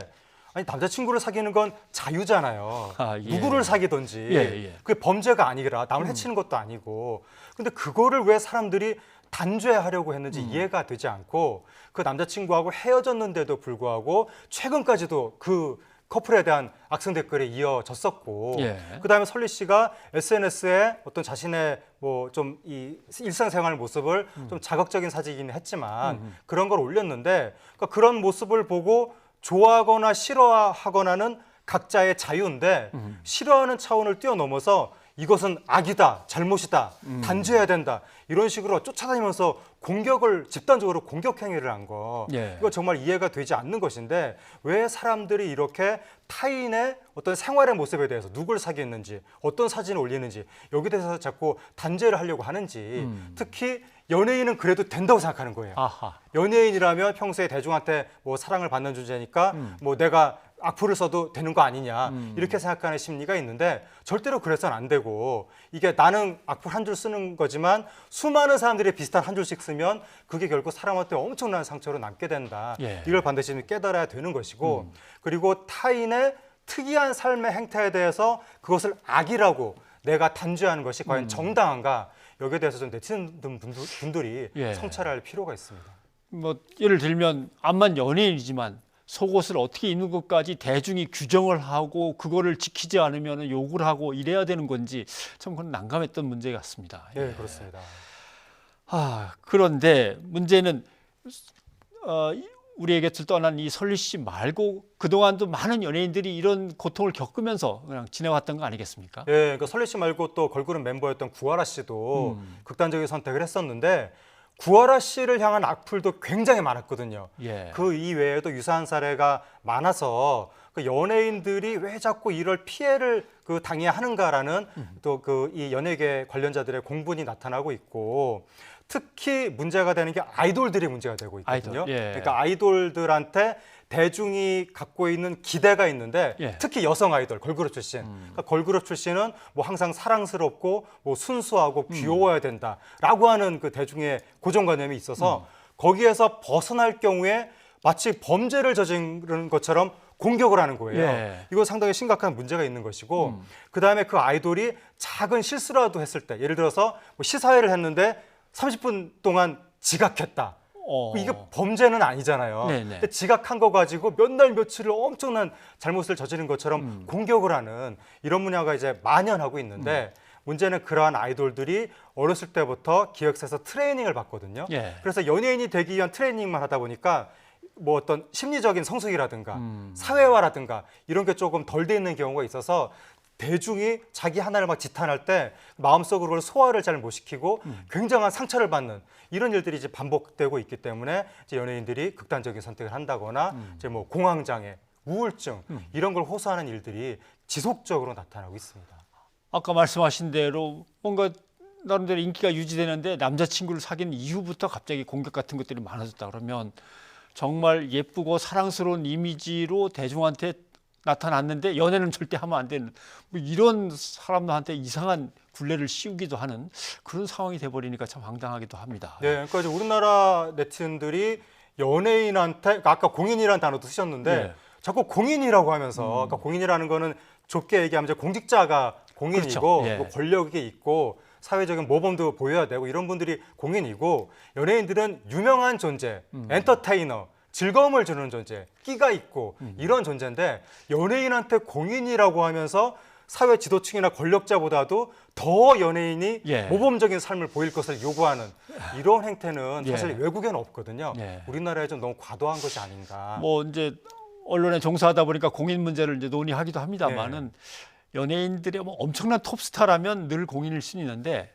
아니 남자친구를 사귀는 건 자유잖아요. 예. 누구를 사귀든지 예. 그게 범죄가 아니라 남을 해치는 것도 아니고, 근데 그거를 왜 사람들이 단죄하려고 했는지 이해가 되지 않고, 그 남자친구하고 헤어졌는데도 불구하고 최근까지도 그 커플에 대한 악성 댓글이 이어졌었고, 예. 그다음에 설리 씨가 SNS에 어떤 자신의 뭐 좀 이 일상생활 모습을 좀 자극적인 사진이긴 했지만 그런 걸 올렸는데, 그러니까 그런 모습을 보고 좋아하거나 싫어하거나는 각자의 자유인데, 싫어하는 차원을 뛰어넘어서 이것은 악이다, 잘못이다, 단죄해야 된다 이런 식으로 쫓아다니면서 공격을 집단적으로 공격 행위를 한 거, 예. 이거 정말 이해가 되지 않는 것인데, 왜 사람들이 이렇게 타인의 어떤 생활의 모습에 대해서 누굴 사귀었는지 어떤 사진을 올리는지 여기에 대해서 자꾸 단죄를 하려고 하는지, 특히 연예인은 그래도 된다고 생각하는 거예요. 아하. 연예인이라면 평소에 대중한테 뭐 사랑을 받는 존재니까 뭐 내가 악플을 써도 되는 거 아니냐 이렇게 생각하는 심리가 있는데, 절대로 그래서는 안 되고, 이게 나는 악플 한 줄 쓰는 거지만 수많은 사람들이 비슷한 한 줄씩 쓰면 그게 결국 사람한테 엄청난 상처로 남게 된다. 예. 이걸 반드시 깨달아야 되는 것이고, 그리고 타인의 특이한 삶의 행태에 대해서 그것을 악이라고 내가 단죄하는 것이 과연 정당한가, 여기에 대해서 좀 네티즌 분들이 예. 성찰할 필요가 있습니다. 뭐 예를 들면 암만 연예인이지만 속옷을 어떻게 입는 것까지 대중이 규정을 하고 그거를 지키지 않으면 욕을 하고 이래야 되는 건지 참 그건 난감했던 문제 같습니다. 네, 그렇습니다. 그런데 문제는 우리의 곁을 떠난 이 설리 씨 말고 그동안도 많은 연예인들이 이런 고통을 겪으면서 그냥 지내왔던 거 아니겠습니까? 예, 그러니까 설리 씨 말고 또 걸그룹 멤버였던 구하라 씨도 극단적인 선택을 했었는데, 구하라 씨를 향한 악플도 굉장히 많았거든요. 예. 그 이외에도 유사한 사례가 많아서 그 연예인들이 왜 자꾸 이럴 피해를 당해야 하는가라는 또 그 이 연예계 관련자들의 공분이 나타나고 있고, 특히 문제가 되는 게 아이돌들이 문제가 되고 있거든요. 아이돌, 예. 그러니까 아이돌들한테 대중이 갖고 있는 기대가 있는데, 예. 특히 여성 아이돌, 걸그룹 출신. 그러니까 걸그룹 출신은 뭐 항상 사랑스럽고 뭐 순수하고 귀여워야 된다라고 하는 그 대중의 고정관념이 있어서 거기에서 벗어날 경우에 마치 범죄를 저지른 것처럼 공격을 하는 거예요. 예. 이거 상당히 심각한 문제가 있는 것이고, 그다음에 그 아이돌이 작은 실수라도 했을 때, 예를 들어서 뭐 시사회를 했는데 30분 동안 지각했다. 이게 범죄는 아니잖아요. 네네. 근데 지각한 거 가지고 몇 날 며칠을 엄청난 잘못을 저지른 것처럼 공격을 하는 이런 문화가 이제 만연하고 있는데, 문제는 그러한 아이돌들이 어렸을 때부터 기획사에서 트레이닝을 받거든요. 예. 그래서 연예인이 되기 위한 트레이닝만 하다 보니까 뭐 어떤 심리적인 성숙이라든가 사회화라든가 이런 게 조금 덜 돼 있는 경우가 있어서 대중이 자기 하나를 막 지탄할 때 마음속으로 그걸 소화를 잘 못 시키고 굉장한 상처를 받는 이런 일들이 이제 반복되고 있기 때문에 이제 연예인들이 극단적인 선택을 한다거나 이제 뭐 공황장애, 우울증 이런 걸 호소하는 일들이 지속적으로 나타나고 있습니다. 아까 말씀하신 대로 뭔가 나름대로 인기가 유지되는데 남자친구를 사귄 이후부터 갑자기 공격 같은 것들이 많아졌다 그러면 정말 예쁘고 사랑스러운 이미지로 대중한테 나타났는데 연애는 절대 하면 안 되는 뭐 이런 사람들한테 이상한 굴레를 씌우기도 하는 그런 상황이 돼버리니까 참 황당하기도 합니다. 네, 그러니까 이제 우리나라 네티즌들이 연예인한테 아까 공인이라는 단어도 쓰셨는데 네. 자꾸 공인이라고 하면서 그러니까 공인이라는 거는 좁게 얘기하면 이제 공직자가 공인이고 그렇죠. 예. 뭐 권력이 있고 사회적인 모범도 보여야 되고 이런 분들이 공인이고 연예인들은 유명한 존재, 엔터테이너, 즐거움을 주는 존재, 끼가 있고 이런 존재인데 연예인한테 공인이라고 하면서 사회 지도층이나 권력자보다도 더 연예인이 예. 모범적인 삶을 보일 것을 요구하는 이런 행태는 예. 사실 외국에는 없거든요. 예. 우리나라에 좀 너무 과도한 것이 아닌가. 뭐 이제 언론에 종사하다 보니까 공인 문제를 이제 논의하기도 합니다만은 연예인들의 뭐 엄청난 톱스타라면 늘 공인일 수는 있는데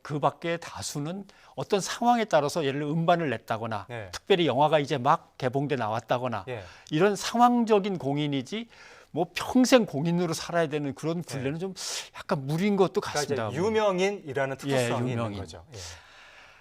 그 밖에 다수는 어떤 상황에 따라서 예를 들어 음반을 냈다거나 특별히 영화가 이제 막 개봉돼 나왔다거나 이런 상황적인 공인이지 뭐 평생 공인으로 살아야 되는 그런 굴레는 좀 약간 무리인 것도 같습니다. 그러니까 이제 유명인이라는 특수성이 있는 유명인. 거죠. 예.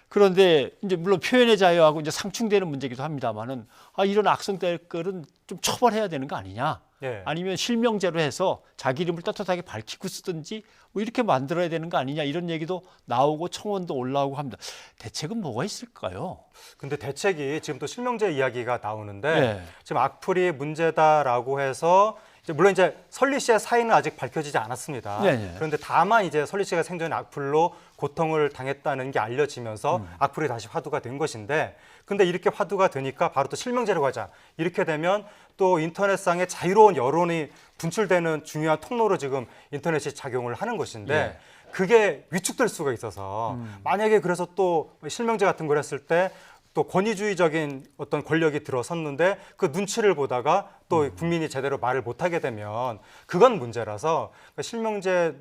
그런데 이제 물론 표현의 자유하고 이제 상충되는 문제이기도 합니다만은 이런 악성 댓글은 좀 처벌해야 되는 거 아니냐? 예. 아니면 실명제로 해서 자기 이름을 떳떳하게 밝히고 쓰든지 뭐 이렇게 만들어야 되는 거 아니냐 이런 얘기도 나오고 청원도 올라오고 합니다. 대책은 뭐가 있을까요? 근데 대책이 지금 또 실명제 이야기가 나오는데 네. 지금 악플이 문제다라고 해서 물론 이제 설리 씨의 사인은 아직 밝혀지지 않았습니다. 네네. 그런데 다만 이제 설리 씨가 생전에 악플로 고통을 당했다는 게 알려지면서 악플이 다시 화두가 된 것인데, 근데 이렇게 화두가 되니까 바로 또 실명제로 가자. 이렇게 되면 또 인터넷상의 자유로운 여론이 분출되는 중요한 통로로 지금 인터넷이 작용을 하는 것인데 그게 위축될 수가 있어서 만약에 그래서 또 실명제 같은 걸 했을 때 또 권위주의적인 어떤 권력이 들어섰는데 그 눈치를 보다가 또 국민이 제대로 말을 못하게 되면 그건 문제라서 실명제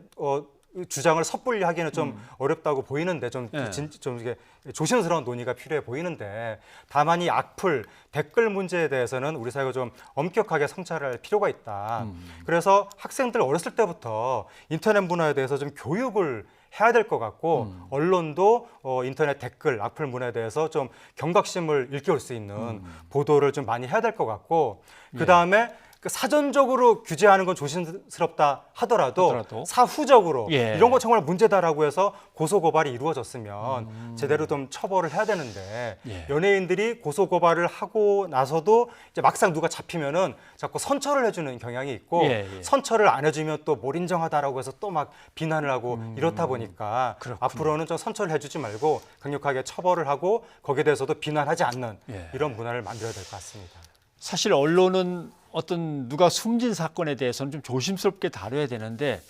주장을 섣불리 하기는 좀 어렵다고 보이는데 좀 이게 조심스러운 논의가 필요해 보이는데, 다만 이 악플, 댓글 문제에 대해서는 우리 사회가 좀 엄격하게 성찰할 필요가 있다. 그래서 학생들 어렸을 때부터 인터넷 문화에 대해서 좀 교육을 해야 될 것 같고 언론도 인터넷 댓글, 악플 문화에 대해서 좀 경각심을 일깨울 수 있는 보도를 좀 많이 해야 될 것 같고 그다음에 사전적으로 규제하는 건 조심스럽다 하더라도 사후적으로 이런 거 정말 문제다라고 해서 고소고발이 이루어졌으면 제대로 좀 처벌을 해야 되는데 연예인들이 고소고발을 하고 나서도 이제 막상 누가 잡히면은 자꾸 선처를 해주는 경향이 있고 선처를 안 해주면 또 몰인정하다라고 해서 또 막 비난을 하고 이렇다 보니까 앞으로는 좀 선처를 해주지 말고 강력하게 처벌을 하고 거기에 대해서도 비난하지 않는 이런 문화를 만들어야 될 것 같습니다. 사실 언론은 어떤 누가 숨진 사건에 대해서는 좀 조심스럽게 다뤄야 되는데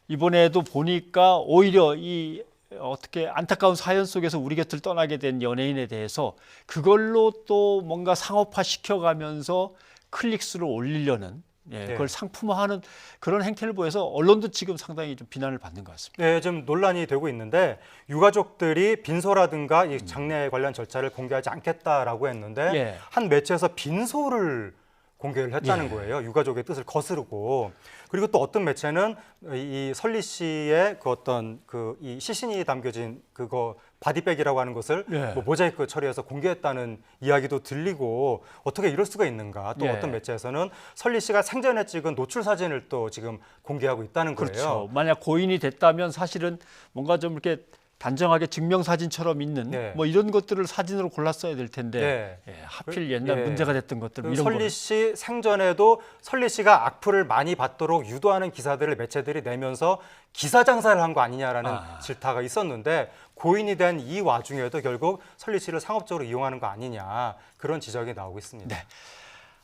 이번에도 보니까 오히려 이 어떻게 안타까운 사연 속에서 우리 곁을 떠나게 된 연예인에 대해서 그걸로 또 뭔가 상업화 시켜가면서 클릭수를 올리려는 그걸 상품화하는 그런 행태를 보여서 언론도 지금 상당히 좀 비난을 받는 것 같습니다. 네, 좀 논란이 되고 있는데 유가족들이 빈소라든가 이 장례 관련 절차를 공개하지 않겠다라고 했는데 한 매체에서 빈소를 공개를 했다는 거예요. 유가족의 뜻을 거스르고. 그리고 또 어떤 매체는 이 설리 씨의 그 어떤 이 시신이 담겨진 그거 바디백이라고 하는 것을 뭐 모자이크 처리해서 공개했다는 이야기도 들리고 어떻게 이럴 수가 있는가. 또 어떤 매체에서는 설리 씨가 생전에 찍은 노출 사진을 또 지금 공개하고 있다는 거예요. 그렇죠. 만약 고인이 됐다면 사실은 뭔가 좀 이렇게 단정하게 증명사진처럼 있는 뭐 이런 것들을 사진으로 골랐어야 될 텐데 하필 옛날 문제가 됐던 것들 이런 설리 씨 생전에도 설리 씨가 악플을 많이 받도록 유도하는 기사들을 매체들이 내면서 기사 장사를 한 거 아니냐라는 질타가 있었는데 고인이 된 이 와중에도 결국 설리 씨를 상업적으로 이용하는 거 아니냐 그런 지적이 나오고 있습니다. 네.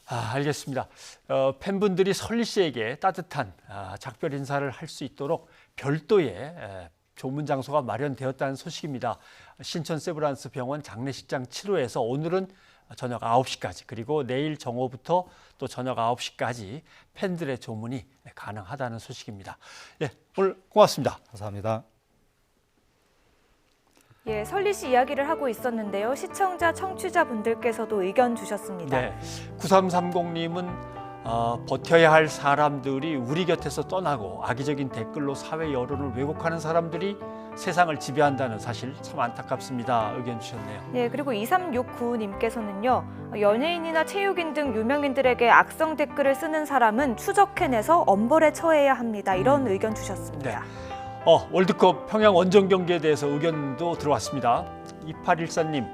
알겠습니다. 팬분들이 설리 씨에게 따뜻한 작별 인사를 할 수 있도록 별도의 조문 장소가 마련되었다는 소식입니다. 신천 세브란스 병원 장례식장 7호에서 오늘은 저녁 9시까지 그리고 내일 정오부터 또 저녁 9시까지 팬들의 조문이 가능하다는 소식입니다. 예, 오늘 고맙습니다. 감사합니다. 예, 설리 씨 이야기를 하고 있었는데요. 시청자, 청취자분들께서도 의견 주셨습니다. 네, 9330님은 버텨야 할 사람들이 우리 곁에서 떠나고 악의적인 댓글로 사회 여론을 왜곡하는 사람들이 세상을 지배한다는 사실 참 안타깝습니다. 의견 주셨네요. 네, 그리고 2369님께서는요. 연예인이나 체육인 등 유명인들에게 악성 댓글을 쓰는 사람은 추적해내서 엄벌에 처해야 합니다. 이런 의견 주셨습니다. 네. 월드컵 평양 원정 경기에 대해서 의견도 들어왔습니다. 2814님,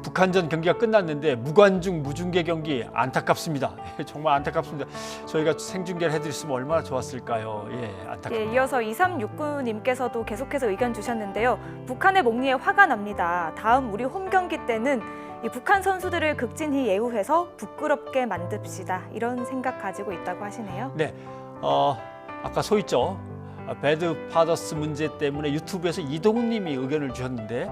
북한전 경기가 끝났는데 무관중 무중계 경기 안타깝습니다. 정말 안타깝습니다. 저희가 생중계를 해드렸으면 얼마나 좋았을까요? 예, 안타깝습니다. 예, 이어서 2369님께서도 계속해서 의견 주셨는데요. 북한의 목리에 화가 납니다. 다음 우리 홈 경기 때는 이 북한 선수들을 극진히 예우해서 부끄럽게 만듭시다. 이런 생각 가지고 있다고 하시네요. 네, 아까 소있죠. 배드 파더스 문제 때문에 유튜브에서 이동훈 님이 의견을 주셨는데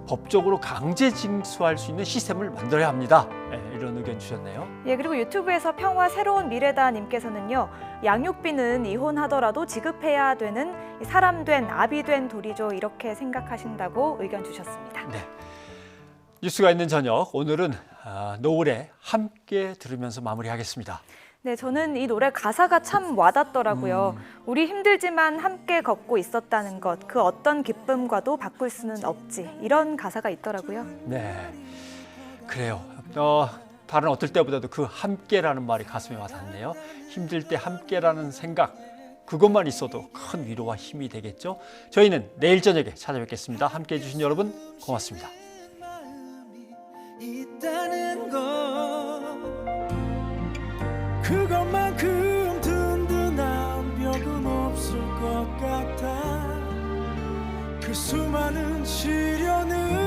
법적으로 강제 징수할 수 있는 시스템을 만들어야 합니다. 네, 이런 의견 주셨네요. 예, 그리고 유튜브에서 평화 새로운 미래다 님께서는요. 양육비는 이혼하더라도 지급해야 되는 사람된 아비된 도리죠. 이렇게 생각하신다고 의견 주셨습니다. 네, 뉴스가 있는 저녁 오늘은 노을에 함께 들으면서 마무리하겠습니다. 네, 저는 이 노래 가사가 참 와닿더라고요. 우리 힘들지만 함께 걷고 있었다는 것, 그 어떤 기쁨과도 바꿀 수는 없지. 이런 가사가 있더라고요. 네, 그래요. 다른 어떨 때보다도 그 함께라는 말이 가슴에 와닿네요. 힘들 때 함께라는 생각, 그것만 있어도 큰 위로와 힘이 되겠죠. 저희는 내일 저녁에 찾아뵙겠습니다. 함께해 주신 여러분 고맙습니다. 그것만큼 든든한 벽은 없을 것 같아. 그 수많은 시련을